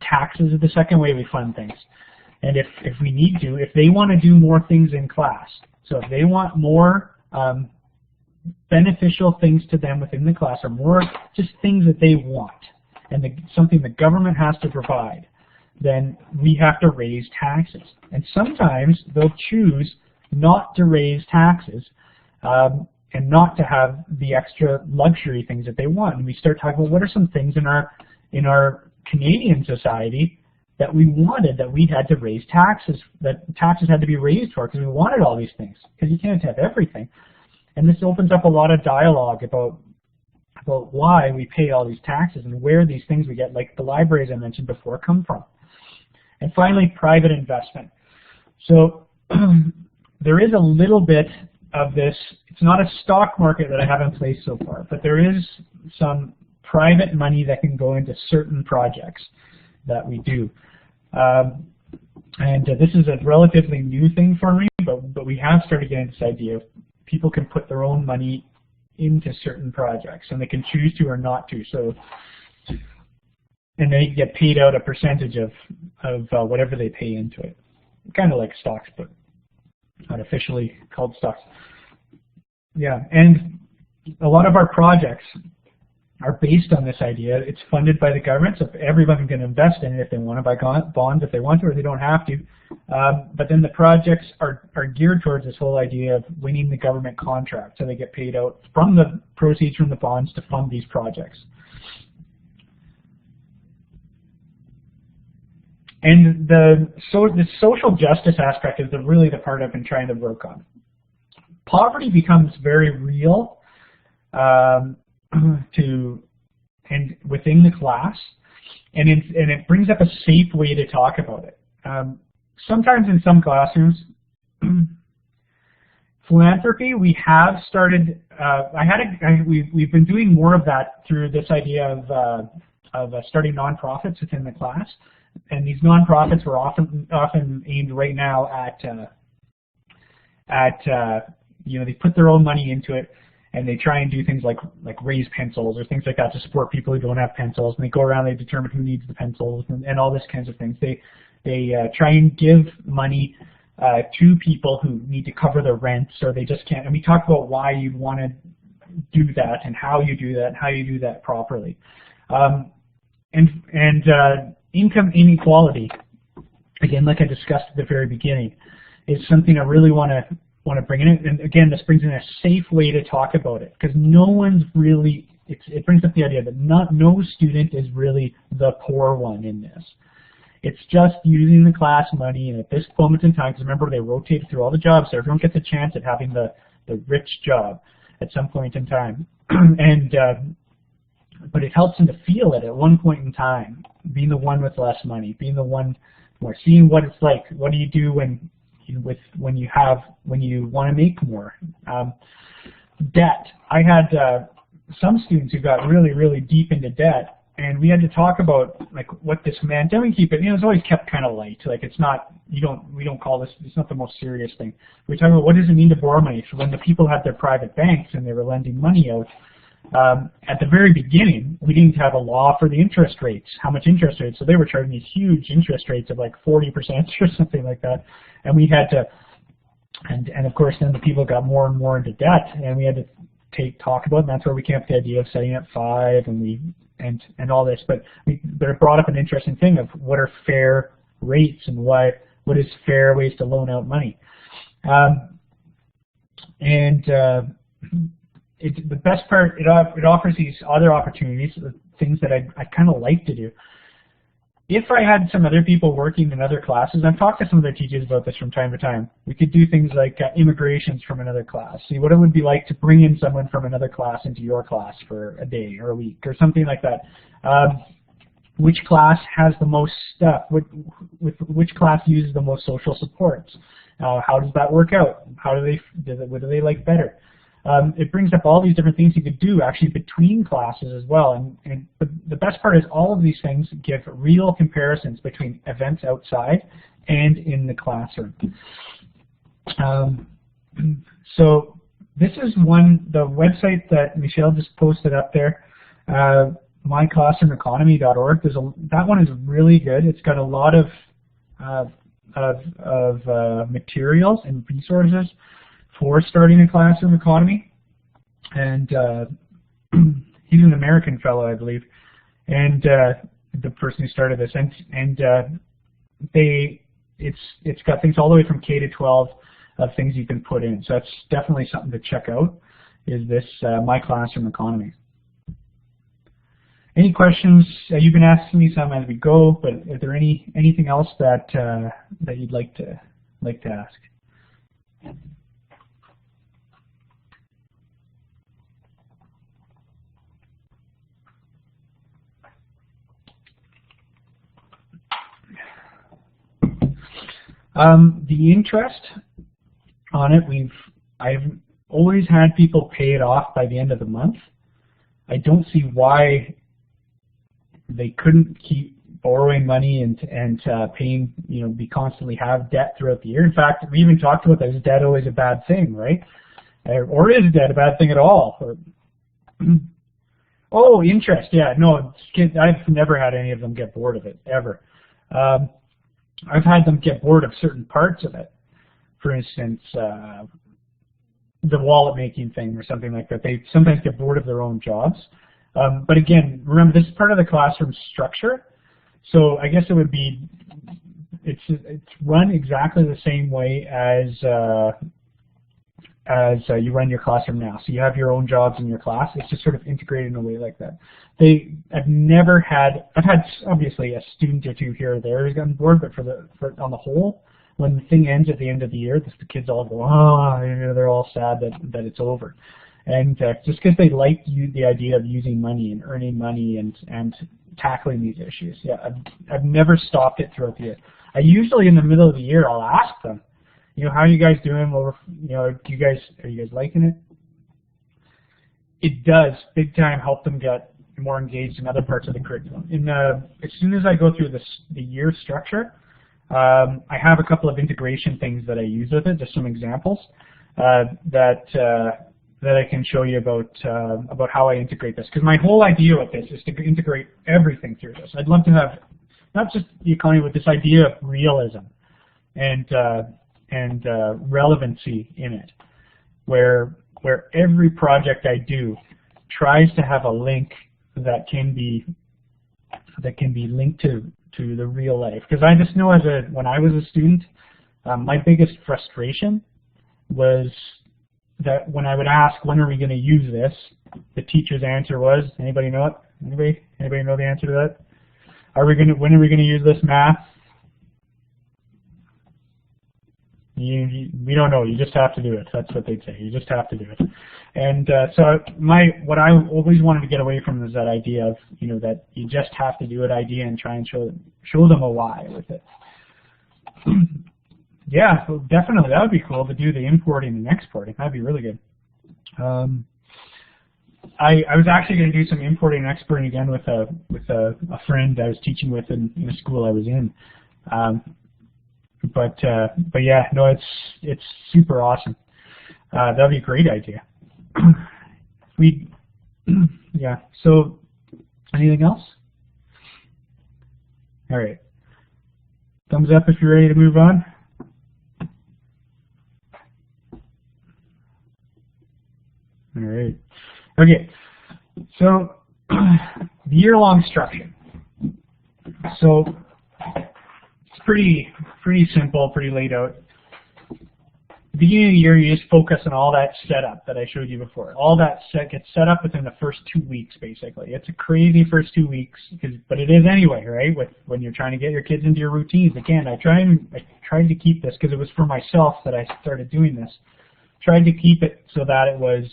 Taxes are the second way we fund things. And if we need to, if they want to do more things in class, so if they want more beneficial things to them within the class, or more just things that they want, and something the government has to provide, then we have to raise taxes. And sometimes they'll choose not to raise taxes, not to have the extra luxury things that they want. And we start talking about what are some things in our Canadian society that we wanted, that we had to raise taxes, that taxes had to be raised for because we wanted all these things, because you can't have everything. And this opens up a lot of dialogue about why we pay all these taxes and where these things we get, like the libraries I mentioned before, come from. And finally, private investment. So there is a little bit of this. It's not a stock market that I have in place so far, but there is some private money that can go into certain projects that we do. This is a relatively new thing for me, but we have started getting this idea of people can put their own money into certain projects, and they can choose to or not to. So, and they get paid out a percentage of whatever they pay into it. Kind of like stocks, but not officially called stocks. Yeah, and a lot of our projects are based on this idea. It's funded by the government, so everyone can invest in it if they want to buy bonds, if they want to, or they don't have to. But then the projects are geared towards this whole idea of winning the government contract, so they get paid out from the proceeds from the bonds to fund these projects. And the social justice aspect is really the part I've been trying to work on. Poverty becomes very real within the class, and it brings up a safe way to talk about it. Sometimes in some classrooms, philanthropy, we have started. We've been doing more of that through this idea of starting nonprofits within the class. And these nonprofits were often aimed right now at they put their own money into it, and they try and do things like raise pencils or things like that to support people who don't have pencils. And they go around, they determine who needs the pencils and all this kinds of things. They try and give money to people who need to cover their rents, or they just can't. And we talk about why you'd want to do that and how you do that and how you do that properly. Income inequality, again, like I discussed at the very beginning, is something I really want to bring in. And again, this brings in a safe way to talk about it, because no one's really. It brings up the idea that no student is really the poor one in this. It's just using the class money, and at this moment in time, because remember they rotate through all the jobs, so everyone gets a chance at having the rich job at some point in time, but it helps them to feel it at one point in time, being the one with less money, being the one more, seeing what it's like. What do you do when you want to make more? Debt. I had some students who got really, really deep into debt, and we had to talk about like what this meant. Then we keep it. It's always kept kind of light. Like it's not. We don't call this. It's not the most serious thing. We talk about what does it mean to borrow money. So when the people had their private banks and they were lending money out. At the very beginning, we didn't have a law for the interest rates, how much interest rates. So they were charging these huge interest rates of like 40% or something like that. And we had to, and of course then the people got more and more into debt, and we had to talk about it, and that's where we came up with the idea of setting at 5 and all this. But it brought up an interesting thing of what are fair rates and what is fair ways to loan out money. The best part, it offers these other opportunities, things that I kind of like to do. If I had some other people working in other classes, I've talked to some of their teachers about this from time to time. We could do things like immigrations from another class. See what it would be like to bring in someone from another class into your class for a day or a week or something like that. Which class has the most stuff? Which class uses the most social supports? How does that work out? What do they like better? It brings up all these different things you could do actually between classes as well. And the best part is all of these things give real comparisons between events outside and in the classroom. So this is the website that Michelle just posted up there, myclassroomeconomy.org. That one is really good. It's got a lot of materials and resources for starting a classroom economy, and he's an American fellow, I believe, and the person who started this, and it's got things all the way from K to 12 of things you can put in. So that's definitely something to check out is this My Classroom Economy. Any questions? You've been asking me some as we go, but is there anything else that that you'd like to ask? The interest on it, I've always had people pay it off by the end of the month. I don't see why they couldn't keep borrowing money and paying, be constantly have debt throughout the year. In fact, we even talked about that. Is debt always a bad thing, right? Or is debt a bad thing at all? Oh, interest, yeah. No, kids, I've never had any of them get bored of it, ever. I've had them get bored of certain parts of it. For instance, the wallet making thing or something like that. They sometimes get bored of their own jobs. But again, remember, this is part of the classroom structure. So I guess it would be, it's run exactly the same way as you run your classroom now. So you have your own jobs in your class. It's just sort of integrated in a way like that. I've had obviously a student or two here or there who's gotten bored, but on the whole, when the thing ends at the end of the year, the kids all go, they're all sad that it's over. And just because they like the idea of using money and earning money and tackling these issues. Yeah, I've never stopped it throughout the year. I usually in the middle of the year I'll ask them, how are you guys doing? Well, are you guys liking it? It does big time help them get more engaged in other parts of the curriculum. As soon as I go through the year structure, I have a couple of integration things that I use with it, just some examples that I can show you about how I integrate this. Because my whole idea with this is to integrate everything through this. I'd love to have not just the economy, but this idea of realism and relevancy in it, where every project I do tries to have a link that can be linked to the real life. Because I just know when I was a student, my biggest frustration was that when I would ask, when are we going to use this, the teacher's answer was, anybody know it? Anybody know the answer to that? When are we going to use this math? We don't know. You just have to do it. That's what they'd say. You just have to do it. And so what I always wanted to get away from is that idea of that you just have to do it idea and try and show them a why with it. Yeah, so definitely that would be cool to do the importing and exporting. That'd be really good. I was actually going to do some importing and exporting again with a friend I was teaching with in a school I was in. But yeah, no, it's super awesome. That'd be a great idea. Yeah. So, anything else? All right. Thumbs up if you're ready to move on. All right. Okay. So, the year-long structure. So, it's pretty simple, pretty laid out. At the beginning of the year, you just focus on all that setup that I showed you before. All that gets set up within the first 2 weeks, basically. It's a crazy first 2 weeks, but it is anyway, right? When you're trying to get your kids into your routines. Again, I tried to keep this because it was for myself that I started doing this. Tried to keep it so that it was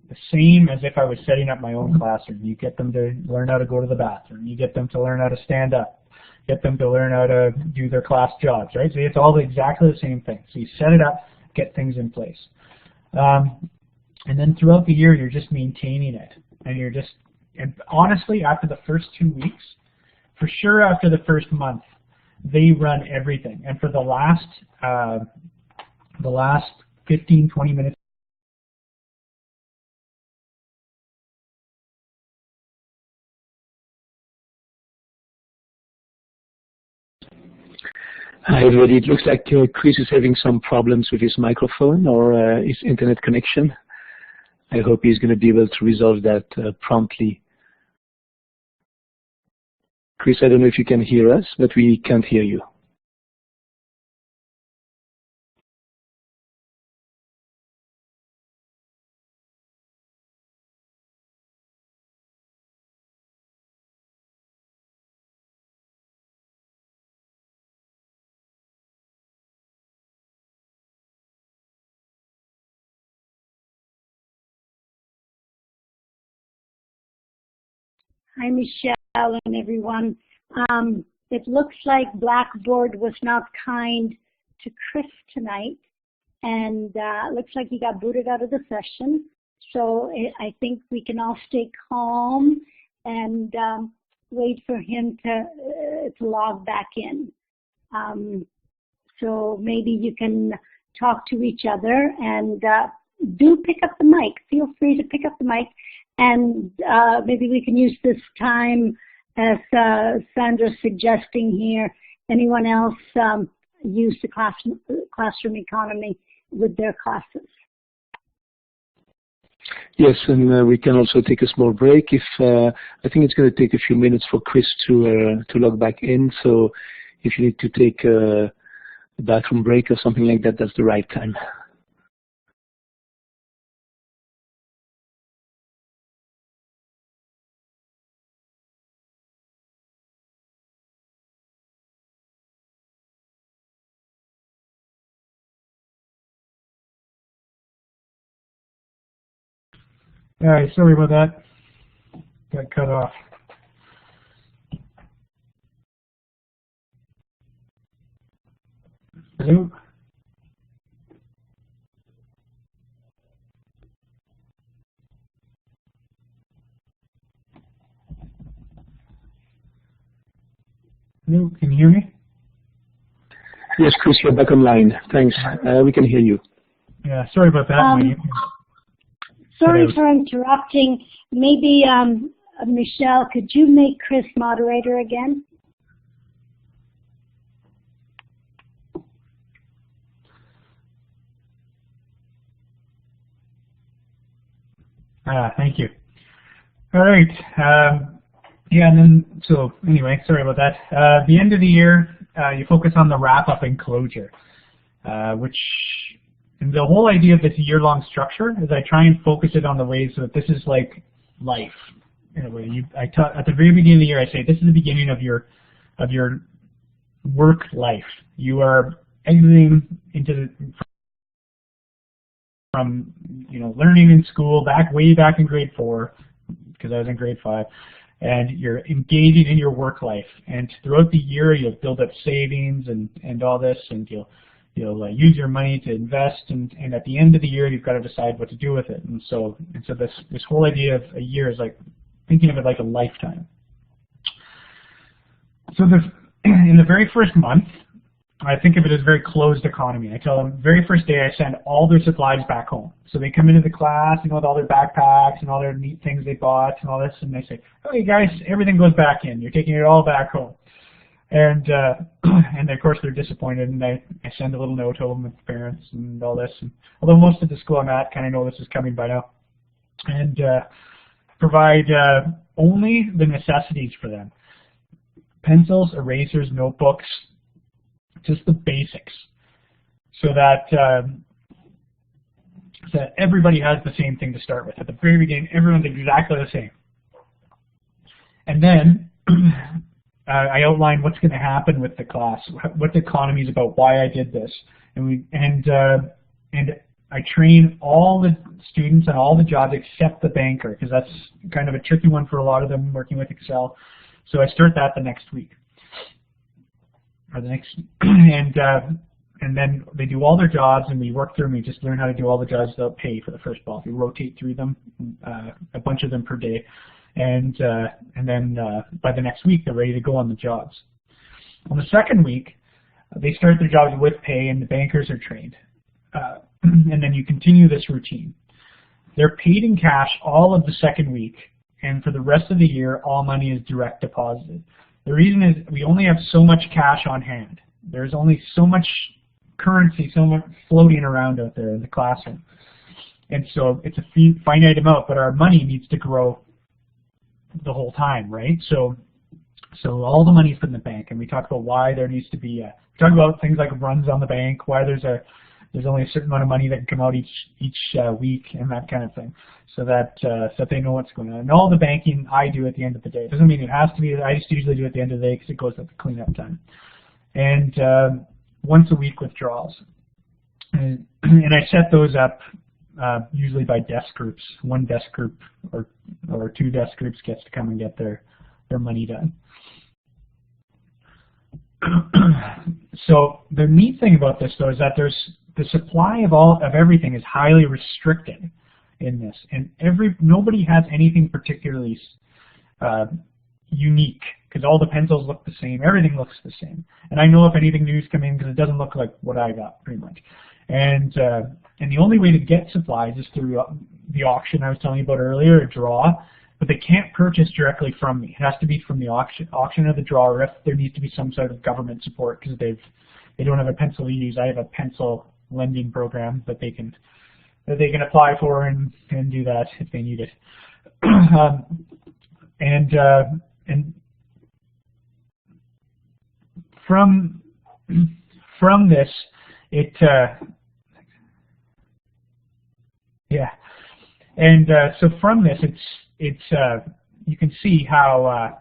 the same as if I was setting up my own classroom. You get them to learn how to go to the bathroom. You get them to learn how to stand up. Get them to learn how to do their class jobs, right? So it's all exactly the same thing. So you set it up, get things in place. And then throughout the year, you're just maintaining it. And honestly, after the first 2 weeks, for sure after the first month, they run everything. And for the last 15, 20 minutes, Hi everybody, it looks like Chris is having some problems with his microphone or his internet connection. I hope he's going to be able to resolve that promptly. Chris, I don't know if you can hear us, but we can't hear you. Hi, Michelle and everyone. It looks like Blackboard was not kind to Chris tonight, and it looks like he got booted out of the session. So I think we can all stay calm and wait for him to log back in. So maybe you can talk to each other and do pick up the mic. Feel free to pick up the mic, and maybe we can use this time, as Sandra's suggesting here, anyone else use the classroom economy with their classes. Yes, and we can also take a small break. If I think it's going to take a few minutes for Chris to log back in. So if you need to take a bathroom break or something like that, that's the right time. All right, sorry about that. Got cut off. Hello? Hello, can you hear me? Yes, Chris, you're back online. Thanks. We can hear you. Yeah, sorry about that. Sorry for interrupting. Maybe, Michelle, could you make Chris moderator again? Thank you. All right. Yeah, and then, so anyway, sorry about that. The end of the year, you focus on the wrap-up and closure, and the whole idea of this year-long structure is I try and focus it on the ways that this is like life. In a way, at the very beginning of the year, I say this is the beginning of your work life. You are exiting from learning in school way back in grade 4, because I was in grade 5, and you're engaging in your work life. And throughout the year, you'll build up savings and all this, and you'll use your money to invest, and at the end of the year, you've got to decide what to do with it. And so this whole idea of a year is like thinking of it like a lifetime. So in the very first month, I think of it as a very closed economy. I tell them very first day I send all their supplies back home. So they come into the class, with all their backpacks and all their neat things they bought and all this, and they say, "Okay, guys, everything goes back in. You're taking it all back home." And of course they're disappointed, and I send a little note home with parents and all this. And although most of the school I'm at kind of know this is coming by now, and provide only the necessities for them: pencils, erasers, notebooks, just the basics, so that everybody has the same thing to start with. At the very beginning, everyone's exactly the same. And then I outline what's going to happen with the class, what the economy is about, why I did this, and I train all the students on all the jobs except the banker, because that's kind of a tricky one for a lot of them working with Excel. So I start that the next week, or the next, and then they do all their jobs, and we work through them. We just learn how to do all the jobs without pay for the first block. We rotate through them, a bunch of them per day. And then by the next week, they're ready to go on the jobs. On the second week, they start their jobs with pay, and the bankers are trained. And then you continue this routine. They're paid in cash all of the second week, and for the rest of the year, all money is direct deposited. The reason is we only have so much cash on hand. There's only so much currency, so much floating around out there in the classroom. And so it's a finite amount, but our money needs to grow the whole time, right? So all the money's put in the bank, and we talk about why there needs to be we talk about things like runs on the bank, why there's only a certain amount of money that can come out each week, and that kind of thing, so that they know what's going on. And all the banking I do at the end of the day. It doesn't mean it has to be. I just usually do it at the end of the day because it goes at the cleanup time. And once a week withdrawals, and I set those up usually by desk groups, one desk group or or 2 desk groups gets to come and get their money done. So the neat thing about this, though, is that there's the supply of everything is highly restricted in this, and nobody has anything particularly unique, because all the pencils look the same, everything looks the same. And I know if anything new's come in because it doesn't look like what I got, pretty much. And the only way to get supplies is through the auction I was telling you about earlier, a draw. But they can't purchase directly from me. It has to be from the auction or the draw, or if there needs to be some sort of government support because they don't have a pencil to use. I have a pencil lending program that they can apply for and do that if they need it. And from this, so from this, you can see how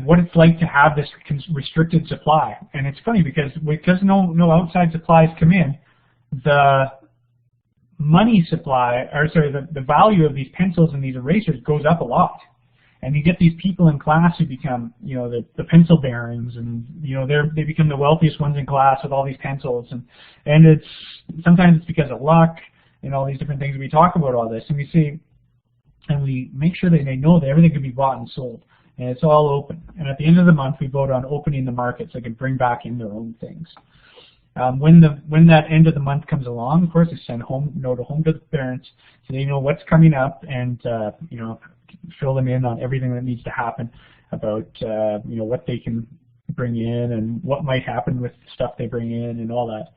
what it's like to have this restricted supply. And it's funny because no outside supplies come in, the money supply, or sorry, the value of these pencils and these erasers goes up a lot. And you get these people in class who become, the pencil barons, and they become the wealthiest ones in class with all these pencils, and sometimes it's because of luck and all these different things. We talk about all this, and we make sure that they know that everything can be bought and sold, and it's all open. And at the end of the month, we vote on opening the market so they can bring back in their own things. When that end of the month comes along, of course, they send note home to the parents so they know what's coming up, and fill them in on everything that needs to happen about what they can bring in and what might happen with the stuff they bring in and all that.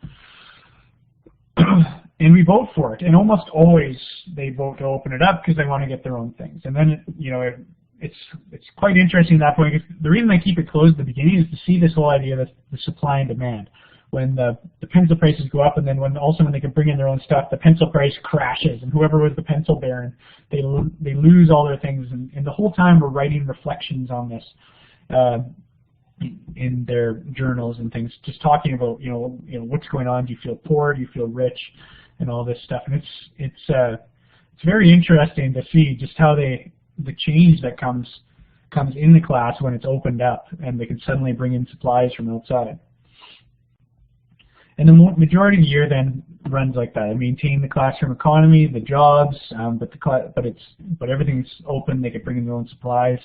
And we vote for it, and almost always they vote to open it up because they want to get their own things. And then it's quite interesting at that point. The reason I keep it closed at the beginning is to see this whole idea of the supply and demand. When the pencil prices go up, and then when they can bring in their own stuff, the pencil price crashes, and whoever was the pencil baron, they lose all their things. And the whole time we're writing reflections on this in their journals and things, just talking about what's going on. Do you feel poor? Do you feel rich? And all this stuff. And it's very interesting to see just how the change that comes in the class when it's opened up, and they can suddenly bring in supplies from outside. And the majority of the year then runs like that. I maintain the classroom economy, the jobs, but everything's open. They can bring in their own supplies.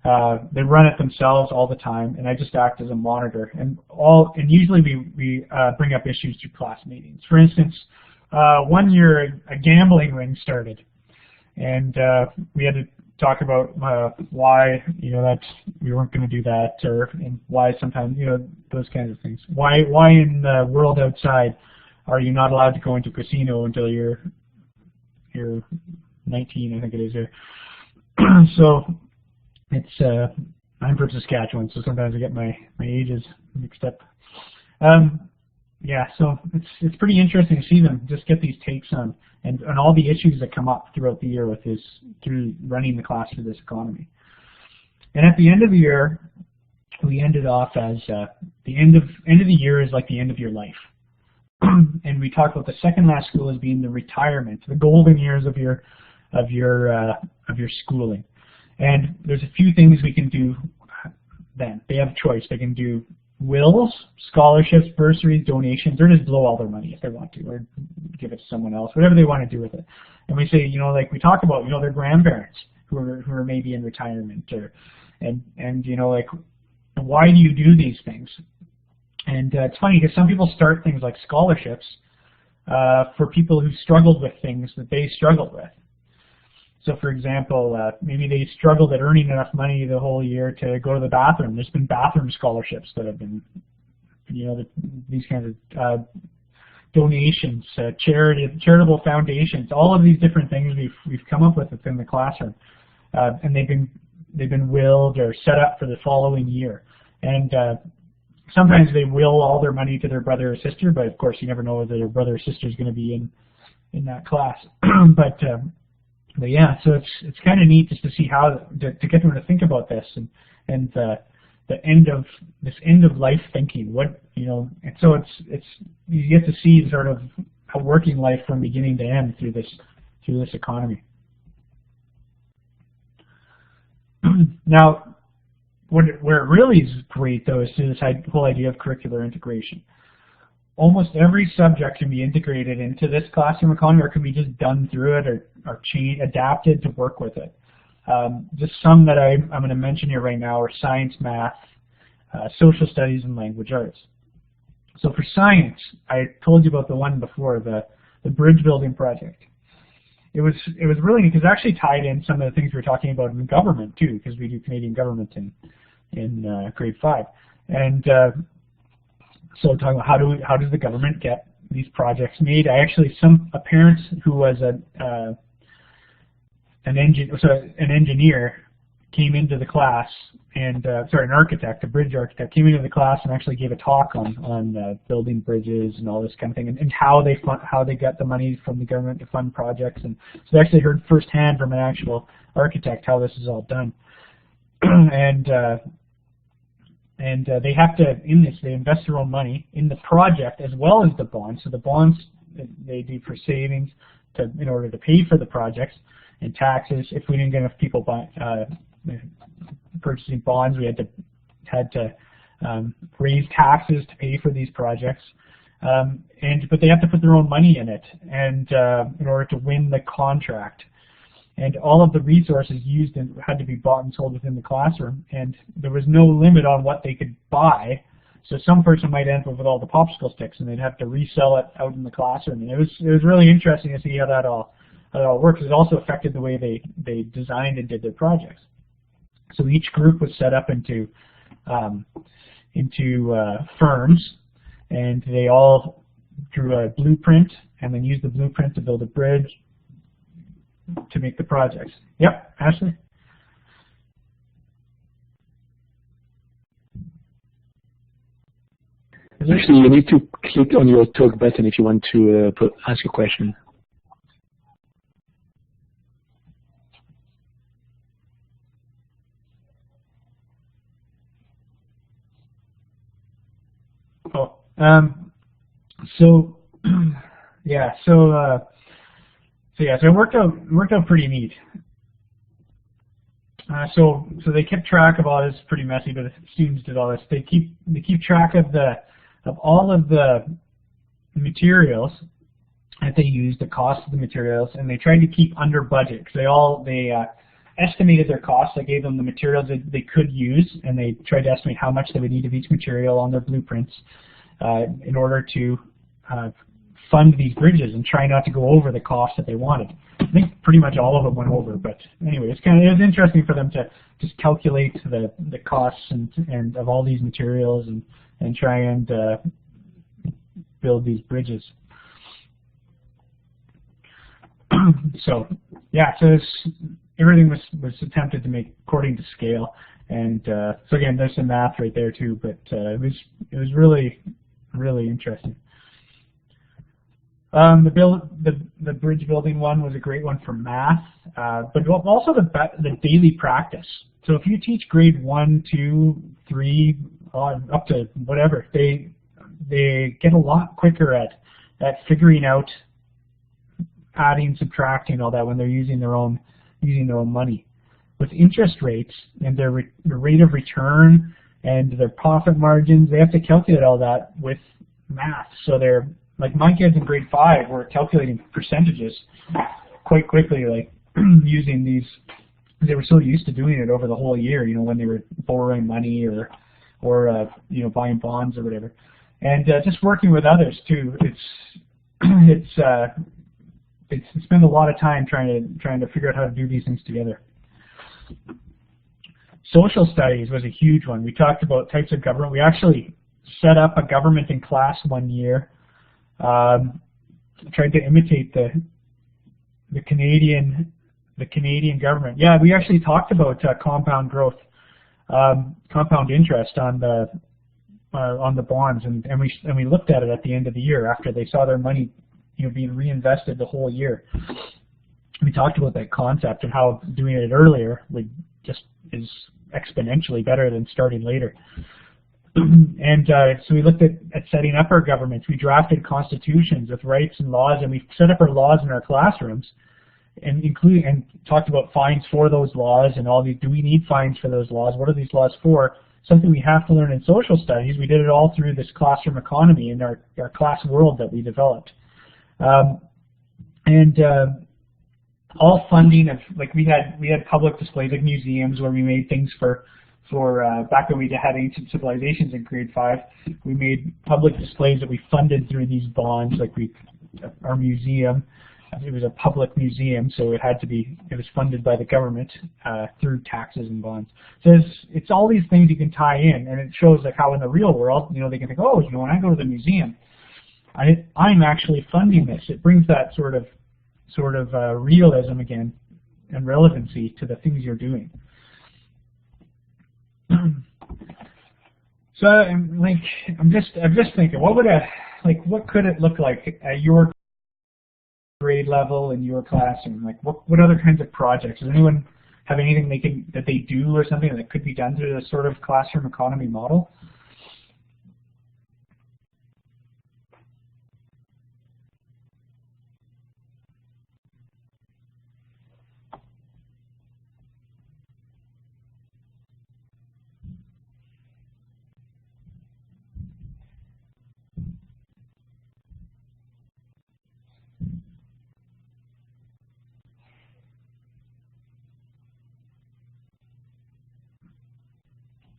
They run it themselves all the time, and I just act as a monitor. And usually we bring up issues through class meetings. For instance, one year a gambling ring started, and we had to talk about why that we weren't going to do that, and why sometimes those kinds of things. Why in the world outside are you not allowed to go into a casino until you're 19, I think it is here. So it's I'm from Saskatchewan, so sometimes I get my ages mixed up. Yeah, so it's pretty interesting to see them just get these takes on and all the issues that come up throughout the year through running the class through this economy. And at the end of the year, we ended off as the end of the year is like the end of your life. And we talked about the second last school as being the retirement, the golden years of your schooling. And there's a few things we can do then. They have a choice. They can do wills, scholarships, bursaries, donations, or just blow all their money if they want to, or give it to someone else, whatever they want to do with it. And we say, like we talk about, their grandparents who are maybe in retirement, and like, why do you do these things? And it's funny because some people start things like scholarships for people who struggled with things that they struggled with. So, for example, maybe they struggled at earning enough money the whole year to go to the bathroom. There's been bathroom scholarships that have been, these kinds of donations, charitable foundations, all of these different things we've come up with within the classroom, and they've been willed or set up for the following year. And sometimes they will all their money to their brother or sister, but of course you never know whether their brother or sister is going to be in that class. But yeah, so it's kind of neat just to see how to get them to think about this and this end of life thinking. What, and so it's you get to see sort of a working life from beginning to end through this economy. Now, where it really is great though is to this whole idea of curricular integration. Almost every subject can be integrated into this classroom economy, or can be just done through it, or adapted to work with it. Just some that I'm going to mention here right now are science, math, social studies, and language arts. So for science, I told you about the one before, the bridge building project. It was really neat because it actually tied in some of the things we were talking about in government too, because we do Canadian government in grade 5. And so talking about how does the government get these projects made? A parent who was an engineer came into the class, and an architect, a bridge architect, came into the class and actually gave a talk on building bridges and all this kind of thing, and how they got the money from the government to fund projects. And so they actually heard firsthand from an actual architect how this is all done. And they have to, they invest their own money in the project as well as the bonds. So the bonds they do for savings in order to pay for the projects, and taxes. If we didn't get enough people purchasing bonds, we had to raise taxes to pay for these projects. But they have to put their own money in it, and in order to win the contract. And all of the resources used had to be bought and sold within the classroom, and there was no limit on what they could buy. So some person might end up with all the popsicle sticks, and they'd have to resell it out in the classroom. And it was really interesting to see how that all works. It also affected the way they designed and did their projects. So each group was set up into firms, and they all drew a blueprint, and then used the blueprint to build a bridge to make the projects. Yep, Ashley? Actually, you need to click on your talk button if you want to ask a question. Oh, so it worked out pretty neat. So they kept track of all this. Pretty messy, but the students did all this. They keep track of all of the materials that they used, the cost of the materials, and they tried to keep under budget because they estimated their costs. I gave them the materials that they could use, and they tried to estimate how much they would need of each material on their blueprints in order to fund these bridges and try not to go over the cost that they wanted. I think pretty much all of them went over, but anyway, it was interesting for them to just calculate the costs and of all these materials and try and build these bridges. So everything was attempted to make according to scale, and so again, there's some math right there too, but it was really interesting. The bridge building one was a great one for math, but also the daily practice. So if you teach grade 1, 2, 3, up to whatever, they get a lot quicker at figuring out adding, subtracting, all that when they're using their own money. With interest rates and their rate of return and their profit margins, they have to calculate all that with math. So they're like my kids in grade 5 were calculating percentages quite quickly, like using these. They were so used to doing it over the whole year, when they were borrowing money or buying bonds or whatever, and just working with others too. It's spend a lot of time trying to figure out how to do these things together. Social studies was a huge one. We talked about types of government. We actually set up a government in class one year. Tried to imitate the Canadian government. Yeah, we actually talked about compound growth, compound interest on the bonds, and we looked at it at the end of the year after they saw their money being reinvested the whole year. We talked about that concept and how doing it earlier is exponentially better than starting later. And so we looked at setting up our governments. We drafted constitutions with rights and laws, and we set up our laws in our classrooms, and talked about fines for those laws and all these. Do we need fines for those laws? What are these laws for? Something we have to learn in social studies. We did it all through this classroom economy in our class world that we developed. All funding of, like, we had public displays like museums where we made things for back when we had ancient civilizations in grade 5. We made public displays that we funded through these bonds, like our museum. It was a public museum, so it was funded by the government through taxes and bonds. So it's all these things you can tie in, and it shows like how in the real world, they can think, oh, when I go to the museum, I'm actually funding this. It brings that sort of realism again and relevancy to the things you're doing. So I'm just thinking, what could it look like at your grade level in your classroom? Like what other kinds of projects? Does anyone have anything that they do or something that could be done through this sort of classroom economy model?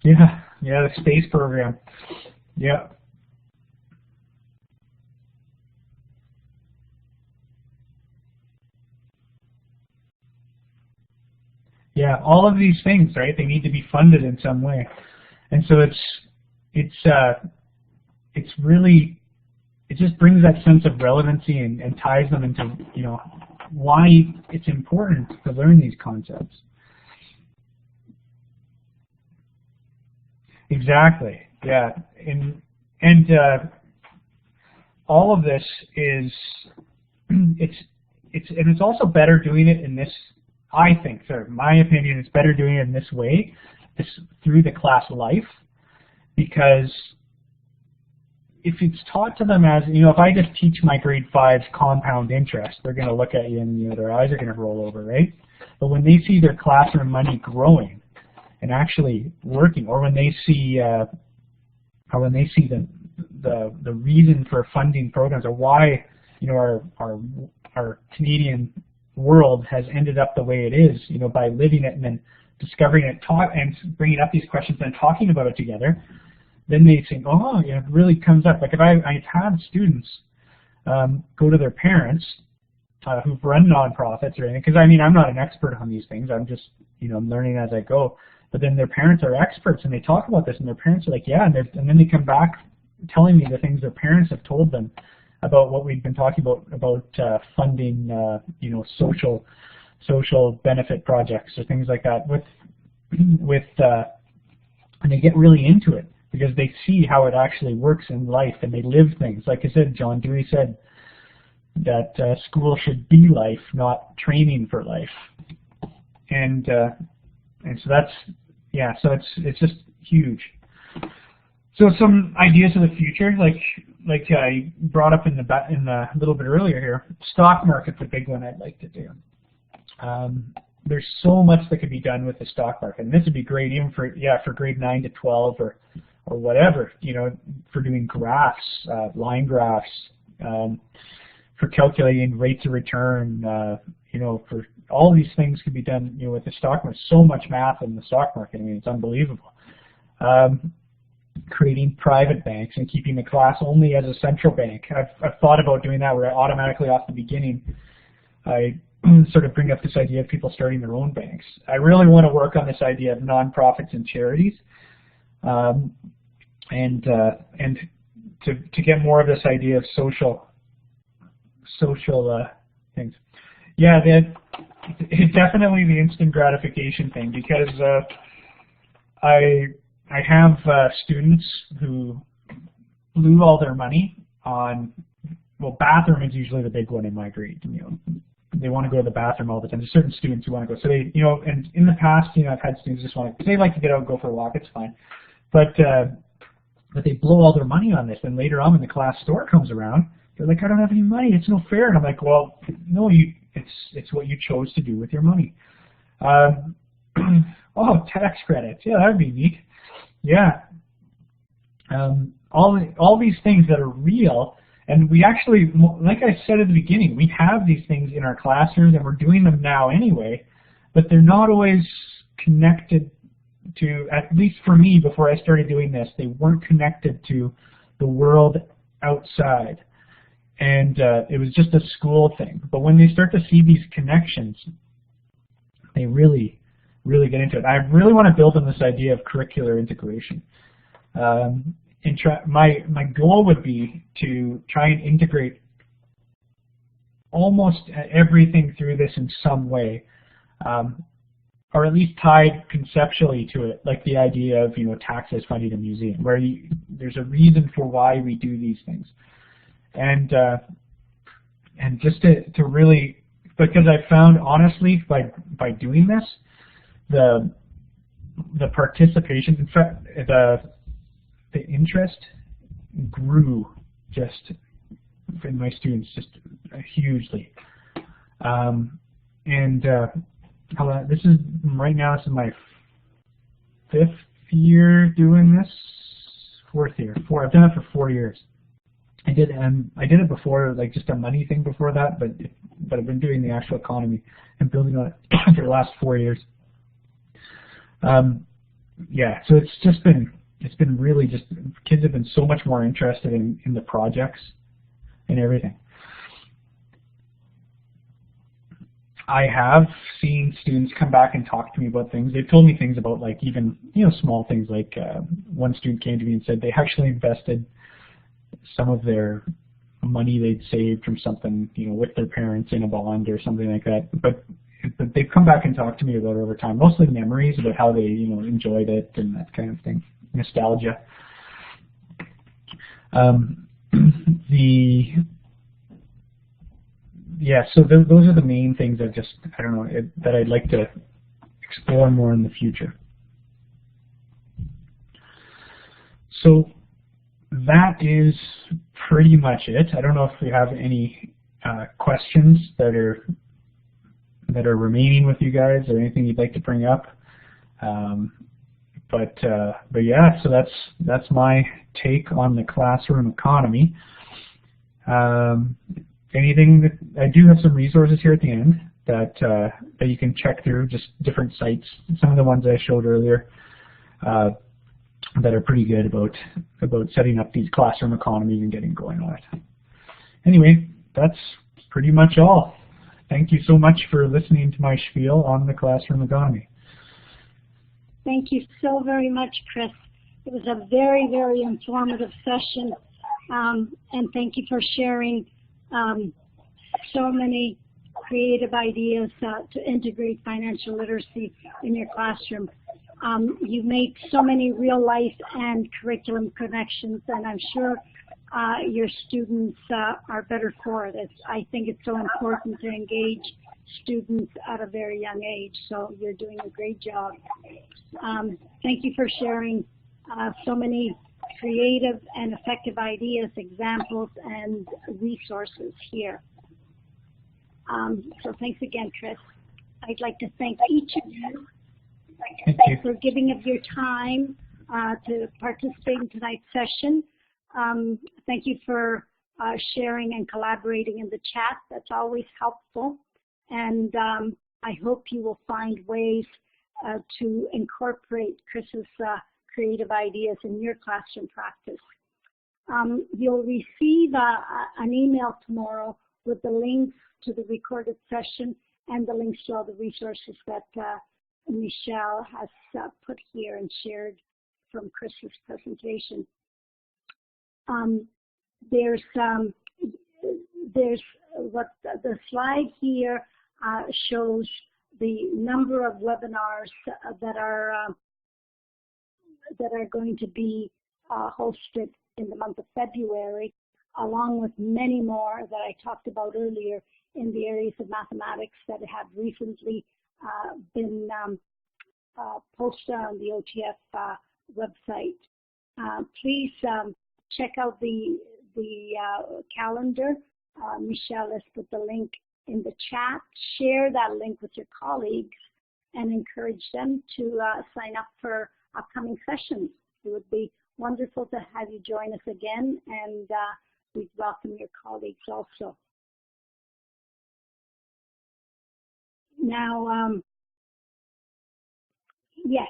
Yeah, the space program. Yeah. Yeah, all of these things, right? They need to be funded in some way, and so it just brings that sense of relevancy and ties them into why it's important to learn these concepts. Exactly. Yeah, and all of this is it's also better doing it in this. I think, sir, my opinion, it's better doing it in this way, through the class life, because if it's taught to them as, if I just teach my grade 5s compound interest, they're going to look at you and their eyes are going to roll over, right? But when they see their classroom money growing and actually working, or when they see the reason for funding programs, or why our Canadian world has ended up the way it is, by living it and then discovering it, and bringing up these questions and talking about it together, then they think, oh, it really comes up. Like if I've had students go to their parents who've run nonprofits or anything, because I'm not an expert on these things. I'm just I'm learning as I go. But then their parents are experts and they talk about this, and their parents are like, yeah, and then they come back telling me the things their parents have told them about what we've been talking about funding, social benefit projects or things like that. And they get really into it because they see how it actually works in life, and they live things. Like I said, John Dewey said that school should be life, not training for life. And so that's so it's just huge. So some ideas of the future, like I brought up in the little bit earlier here, stock market's a big one I'd like to do. There's so much that could be done with the stock market, and this would be great even for grade 9 to 12 or whatever, for doing graphs, line graphs, for calculating rates of return, for all these things could be done, with the stock market. So much math in the stock market. It's unbelievable. Creating private banks and keeping the class only as a central bank. I've thought about doing that, where I automatically off the beginning I sort of bring up this idea of people starting their own banks. I really want to work on this idea of nonprofits and charities, and to get more of this idea of social things. Yeah, definitely the instant gratification thing, because I have students who blew all their money on, well, bathroom is usually the big one in my grade. they want to go to the bathroom all the time. There's certain students who want to go. So they, and in the past, I've had students just want to, they like to get out and go for a walk. It's fine. But they blow all their money on this. And later on when the class store comes around, they're like, I don't have any money. It's no fair. And I'm like, well, no, it's what you chose to do with your money. Oh, tax credits. Yeah, that would be neat. Yeah. All these things that are real. And we actually, like I said at the beginning, we have these things in our classrooms and we're doing them now anyway, but they're not always connected to, at least for me before I started doing this, they weren't connected to the world outside. And it was just a school thing. But when they start to see these connections, they really, really get into it. I really want to build on this idea of curricular integration. My goal would be to try and integrate almost everything through this in some way, or at least tied conceptually to it, like the idea of taxes funding a museum, where there's a reason for why we do these things, and just to really, because I found honestly by doing this, the participation, in fact, the interest grew just in my students just hugely, this is right now. This is my 5th year doing this, 4th year. I've done it for 4 years. I did it before, like just a money thing before that, but I've been doing the actual economy and building on it for the last 4 years. Yeah, so it's been really just, kids have been so much more interested in the projects and everything. I have seen students come back and talk to me about things. They've told me things about, like, even small things, like one student came to me and said they actually invested some of their money they'd saved from something, with their parents in a bond or something like that. But they've come back and talked to me about it over time, mostly memories about how they enjoyed it and that kind of thing, nostalgia. So those are the main things that that I'd like to explore more in the future. So that is pretty much it. I don't know if we have any questions that are remaining with you guys, or anything you'd like to bring up. But yeah, so that's my take on the classroom economy. Anything that I do have some resources here at the end that you can check through, just different sites. Some of the ones I showed earlier that are pretty good about setting up these classroom economies and getting going on it. Anyway, that's pretty much all. Thank you so much for listening to my spiel on the classroom economy. Thank you so very much, Chris. It was a very, very informative session, and thank you for sharing so many creative ideas to integrate financial literacy in your classroom. You made so many real life and curriculum connections, and I'm sure your students are better for it. I think it's so important to engage students at a very young age, so you're doing a great job. Thank you for sharing so many creative and effective ideas, examples, and resources here. So thanks again, Chris. I'd like to thank each of you for giving of your time to participate in tonight's session. Thank you for sharing and collaborating in the chat. That's always helpful. And I hope you will find ways to incorporate Chris's creative ideas in your classroom practice. You'll receive an email tomorrow with the links to the recorded session and the links to all the resources that Michelle has put here and shared from Chris's presentation. There's what the slide here shows the number of webinars that are going to be hosted in the month of February, along with many more that I talked about earlier in the areas of mathematics that have recently been posted on the OTF website. Please check out the calendar. Michelle has put the link in the chat. Share that link with your colleagues and encourage them to sign up for upcoming sessions. It would be wonderful to have you join us again, and we'd welcome your colleagues also. Now, yes,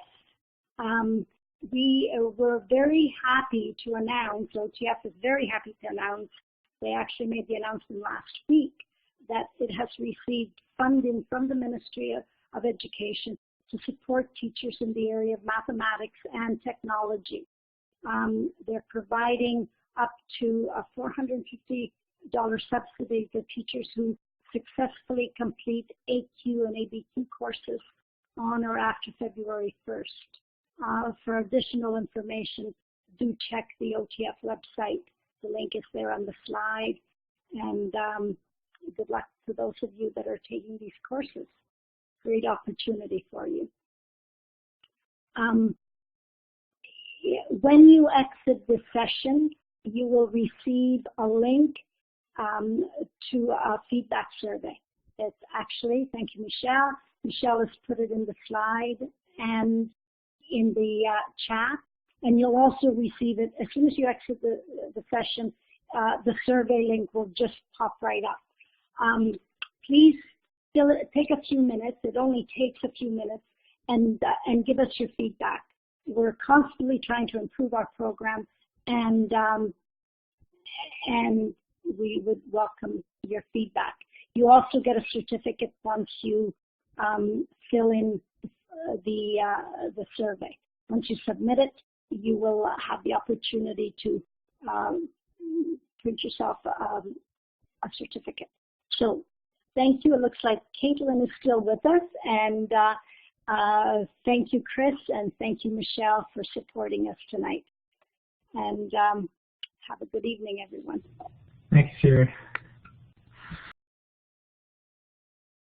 we were very happy to announce, OTF is very happy to announce, they actually made the announcement last week, that it has received funding from the Ministry of Education to support teachers in the area of mathematics and technology. They're providing up to a $450 subsidy for teachers who successfully complete AQ and ABQ courses on or after February 1st. For additional information, do check the OTF website. The link is there on the slide. And good luck to those of you that are taking these courses. Great opportunity for you. When you exit this session, you will receive a link to a feedback survey. It's actually, thank you, Michelle. Michelle has put it in the slide and in the chat. And you'll also receive it as soon as you exit the session. The survey link will just pop right up. Please take a few minutes. It only takes a few minutes, and give us your feedback. We're constantly trying to improve our program, and we would welcome your feedback. You also get a certificate once you fill in the survey. Once you submit it, you will have the opportunity to print yourself a certificate. So thank you. It looks like Caitlin is still with us, and thank you, Chris, and thank you, Michelle, for supporting us tonight. And have a good evening, everyone. Thanks, Sherry.